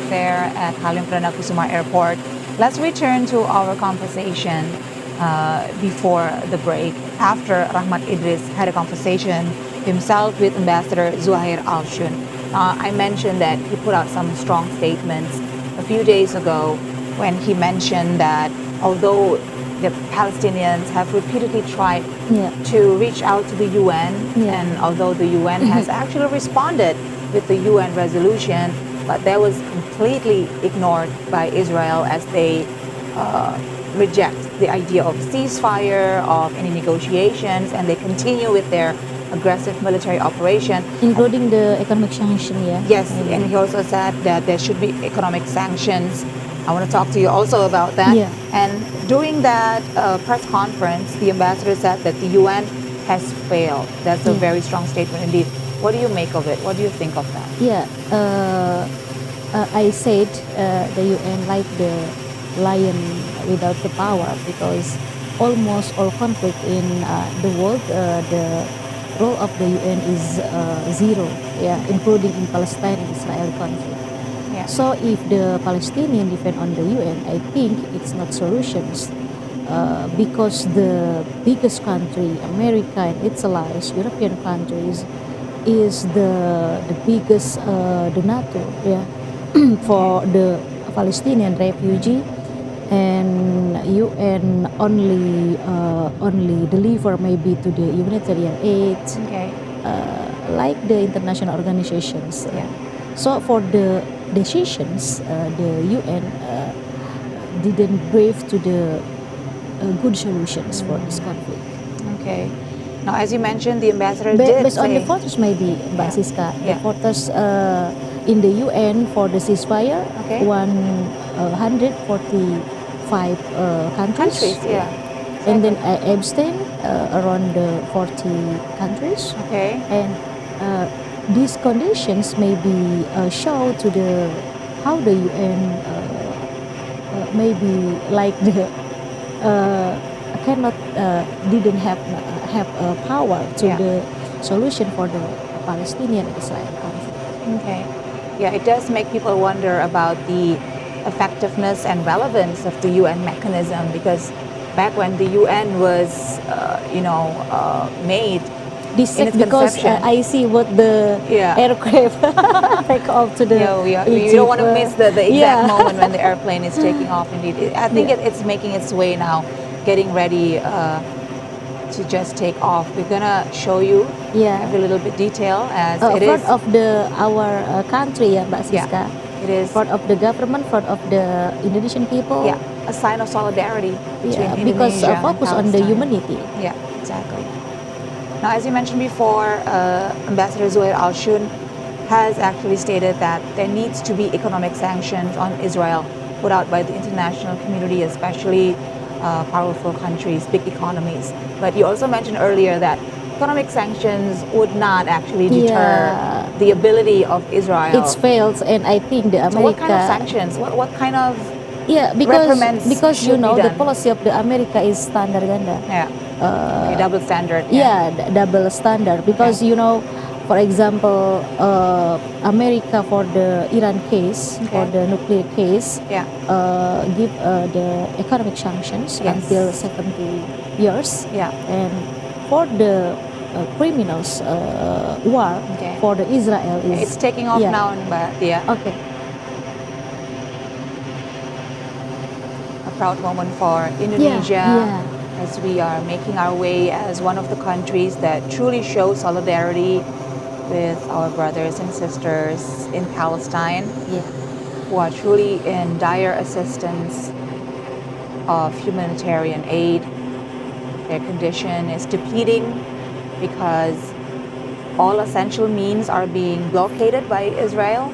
there at Halim Perdana Kusuma Airport. Let's return to our conversation before the break, after Rahmat Idris had a conversation himself with Ambassador Zuhair Al-Shun. I mentioned that he put out some strong statements a few days ago when he mentioned that although the Palestinians have repeatedly tried to reach out to the UN, and although the UN has actually responded with the UN resolution, but that was completely ignored by Israel as they reject the idea of ceasefire, of any negotiations, and they continue with their aggressive military operation.
Including the economic sanction,
Yes, and he also said that there should be economic sanctions. I want to talk to you also about that. And during that press conference, the ambassador said that the UN has failed. That's a very strong statement indeed. What do you make of it? What do you think of that?
I said the UN like the lion without the power, because almost all conflict in the world, the role of the UN is zero, including in Palestine and Israel conflict. So if the Palestinian depend on the UN, I think it's not solutions, because the biggest country, America and its allies, European countries, is the biggest donator for the Palestinian refugee, and UN only deliver maybe to the humanitarian aid, like the international organizations. So for the decisions, the UN didn't brave to the good solutions for this conflict.
Okay. Now, as you mentioned, the ambassador
based on the photos, maybe, Mbak Siska, the photos in the UN for the ceasefire, 145 countries, and then abstain around the 40 countries, and these conditions maybe show to the how the UN maybe like the didn't have power to the solution for the Palestinian Israel conflict.
It does make people wonder about the effectiveness and relevance of the UN mechanism, because back when the UN was made,
because I see what the aircraft take off to the
you don't want to miss the exact moment when the airplane is taking off. Indeed, I think it's making its way now, getting ready to just take off. We're gonna show you every little bit detail as it is.
Front of our country, Mbak Siska.
It is
front of the government, front of the Indonesian people.
A sign of solidarity between
because
Indonesia
focus
and
on the humanity.
Exactly. Now, as you mentioned before, Ambassador Zuhair Al-Shun has actually stated that there needs to be economic sanctions on Israel put out by the international community, especially powerful countries, big economies. But you also mentioned earlier that economic sanctions would not actually deter the ability of Israel.
It's failed, and I think the America.
So what kind of sanctions? What kind of
because you know the policy of the America is standard ganda.
Double standard.
Double standard, because you know, for example, America for the Iran case, for the nuclear case, give the economic sanctions until 70 years, and for the criminals war for the Israel is
it's taking off now, but a proud moment for Indonesia as we are making our way as one of the countries that truly show solidarity with our brothers and sisters in Palestine who are truly in dire assistance of humanitarian aid. Their condition is depleting because all essential means are being blockaded by Israel.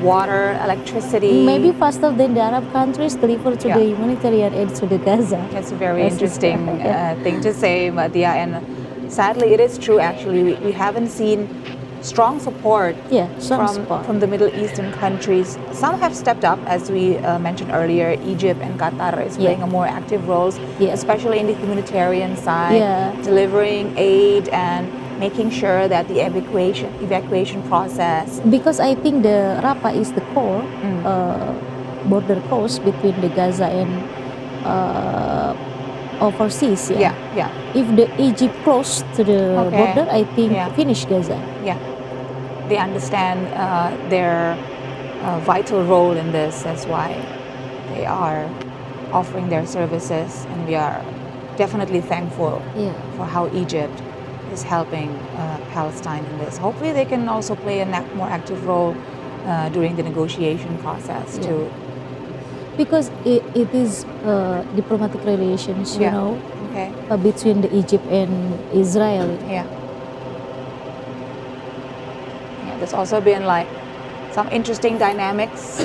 Water, electricity.
Maybe faster than the Arab countries deliver to the humanitarian aid to the Gaza.
That's a very interesting thing to say, Madia. And sadly, it is true, actually. We haven't seen strong support from the Middle Eastern countries. Some have stepped up, as we mentioned earlier. Egypt and Qatar is playing a more active role, especially in the humanitarian side, delivering aid and making sure that the evacuation process.
Because I think the Rafah is the core border coast between the Gaza and overseas.
Yeah, yeah.
If the Egypt close to the border, I think finish Gaza.
Yeah, they understand their vital role in this. That's why they are offering their services, and we are definitely thankful for how Egypt is helping Palestine in this. Hopefully they can also play a more active role during the negotiation process too.
Because it is diplomatic relations, you know, between the Egypt and Israel.
Yeah, there's also been like some interesting dynamics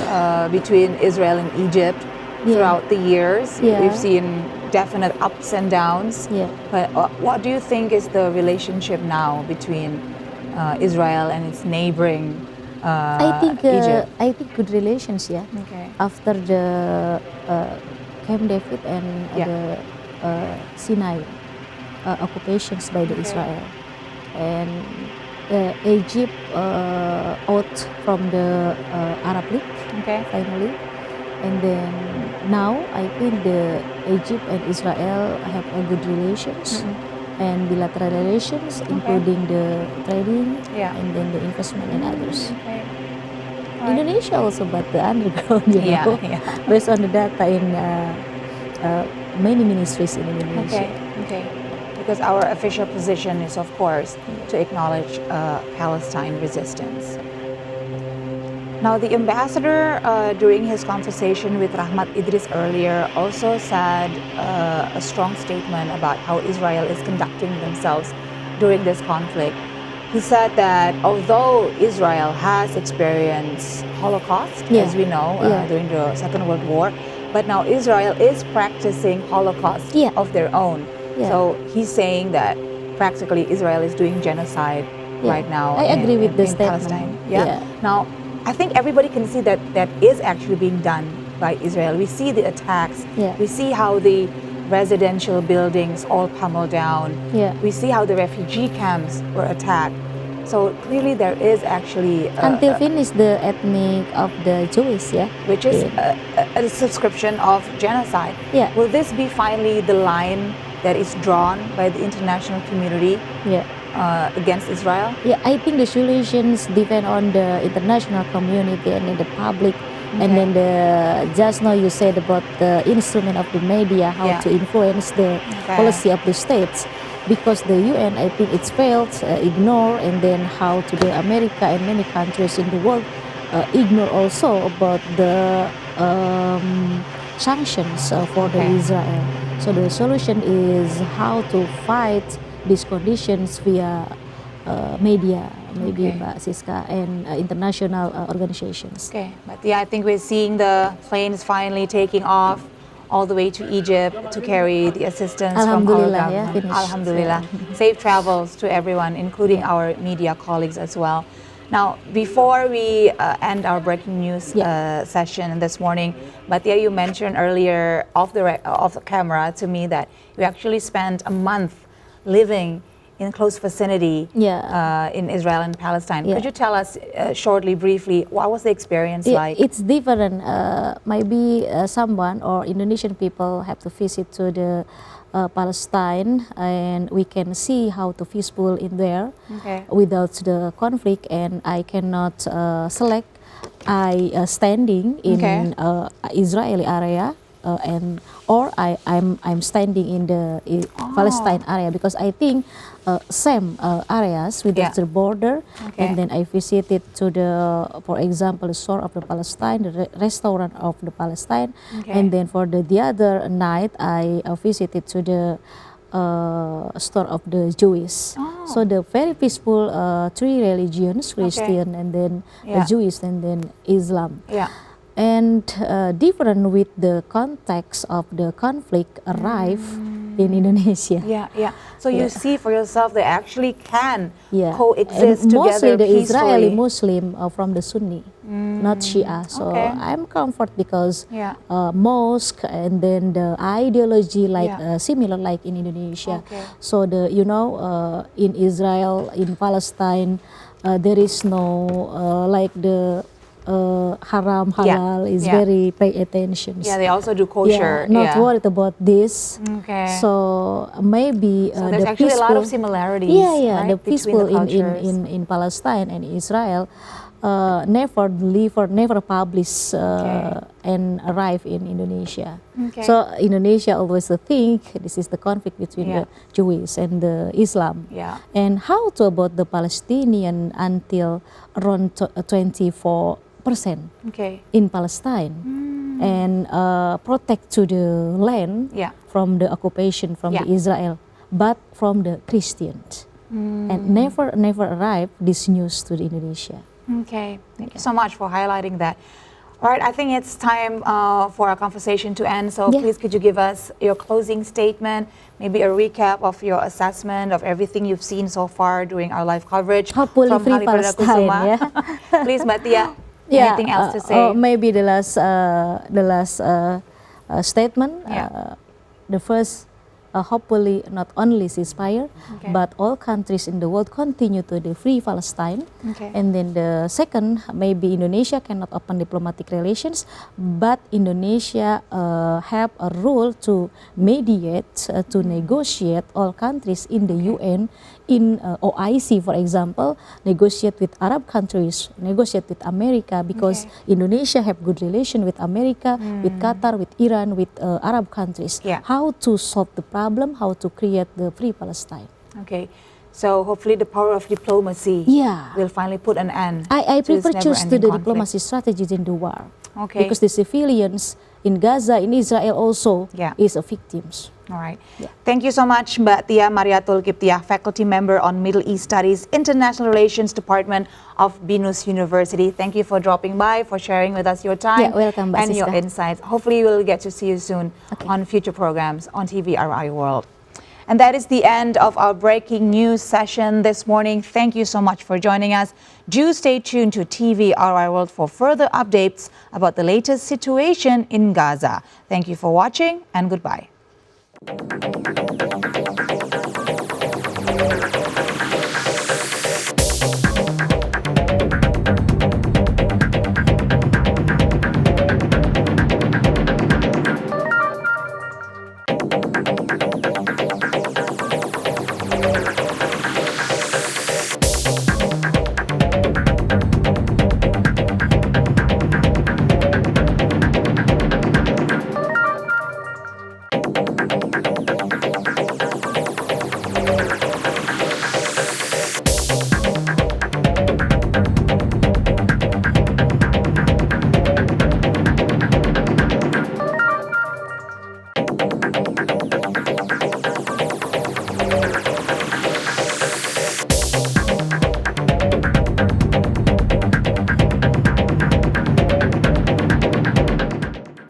between Israel and Egypt throughout the years. We've seen definite ups and downs. But what do you think is the relationship now between Israel and its neighboring Egypt?
I think good relations. After the Camp David and the Sinai occupations by the Israel, and Egypt out from the Arab League finally. And then now I think the Egypt and Israel have a good relations and bilateral relations, including the trading and then the investment and others. Indonesia also, but the underground, you know, based on the data in many ministries in Indonesia.
Because our official position is, of course, to acknowledge Palestine resistance. Now, the ambassador, during his conversation with Rahmat Idris earlier, also said a strong statement about how Israel is conducting themselves during this conflict. He said that although Israel has experienced Holocaust, as we know, during the Second World War, but now Israel is practicing Holocaust of their own. So he's saying that practically Israel is doing genocide right now.
I agree with this statement.
Palestine. Now, I think everybody can see that that is actually being done by Israel. We see the attacks. We see how the residential buildings all pummeled down. We see how the refugee camps were attacked. So clearly there is actually
until finish the ethnic of the Jewish,
which is a subscription of genocide. Will this be finally the line that is drawn by the international community against Israel?
I think the solutions depend on the international community and the public. And then just now you said about the instrument of the media, how to influence the policy of the states. Because the UN, I think it's failed, ignore, and then how to the America and many countries in the world ignore also about the sanctions for the Israel. So the solution is how to fight these conditions via media, maybe Mbak Siska, and international organizations.
But I think we're seeing the planes finally taking off all the way to Egypt to carry the assistance from our government. Alhamdulillah. Safe travels to everyone, including our media colleagues as well. Now, before we end our breaking news session this morning, Batia, you mentioned earlier off the camera to me that you actually spent a month living in close vicinity in Israel and Palestine. Could you tell us shortly, briefly, what was the experience like?
It's different. Maybe someone or Indonesian people have to visit to the Palestine, and we can see how to peaceful in there without the conflict. And I cannot select. I standing in Israeli area. Or I'm standing in the Palestine area, because I think same areas with the border. And then I visited to the, for example, the store of the Palestine, the restaurant of the Palestine. And then for the other night I visited to the store of the Jewish. So the very peaceful three religions, Christian and then the Jewish and then Islam. And different with the context of the conflict arrive in Indonesia.
Yeah. So you see for yourself they actually can
Yeah.
coexist
And mostly
together
the Israeli
peacefully.
Muslim are from the Sunni, not Shia. So
Okay.
I'm comfort because
Yeah.
mosque and then the ideology like
Yeah.
similar like in Indonesia.
Okay.
So the in Israel, in Palestine, there is no like the haram halal is
Yeah.
very pay attention.
Yeah, they also do kosher.
Not worried about this.
Okay.
So maybe
So there's
the
actually a lot of
peaceful-
similarities.
Yeah,
right,
the
between
peaceful
the cultures.
in Palestine and Israel never deliver, never publish and arrive in Indonesia.
Okay.
So Indonesia always think this is the conflict between
Yeah.
the Jewish and the Islam.
Yeah.
And how to about the Palestinian until around 24%
Okay.
in Palestine and protect to the land
Yeah.
from the occupation from
Yeah.
the Israel, but from the Christians. And never arrive this news to the Indonesia.
Okay. Thank you so much for highlighting that. All right, I think it's time for our conversation to end. So
Yeah.
please, could you give us your closing statement, maybe a recap of your assessment of everything you've seen so far during our live coverage
Hopefully
from
free
Halim Perdana
Palestine,
Kusuma.
yeah.
Please, Mbak Tia, anything else to say?
Maybe the last statement.
Yeah.
The first, hopefully not only ceasefire,
Okay.
but all countries in the world continue to the free Palestine.
Okay.
And then the second, maybe Indonesia cannot open diplomatic relations, but Indonesia have a role to mediate, to negotiate all countries in the UN, in OIC, for example, negotiate with Arab countries, negotiate with America, because Indonesia have good relation with America, with Qatar, with Iran, with Arab countries.
Yeah.
How to solve the problem, how to create the free Palestine.
Okay. So hopefully the power of diplomacy
Yeah.
will finally put an end
I
to this
prefer choose to
never-ending
the
conflict.
diplomacy strategies in the war.
Okay.
Because the civilians in Gaza, in Israel also is a victims.
All right. Thank you so much, Mbak Tia Mariatul Kiptiah, faculty member on Middle East Studies, International Relations Department of BINUS University. Thank you for dropping by, for sharing with us your time
Yeah, welcome, Mbak
and your
Siska.
insights. Hopefully we'll get to see you soon on future programs on TVRI World. And that is the end of our breaking news session this morning. Thank you so much for joining us. Do stay tuned to TVRI World for further updates about the latest situation in Gaza. Thank you for watching and goodbye.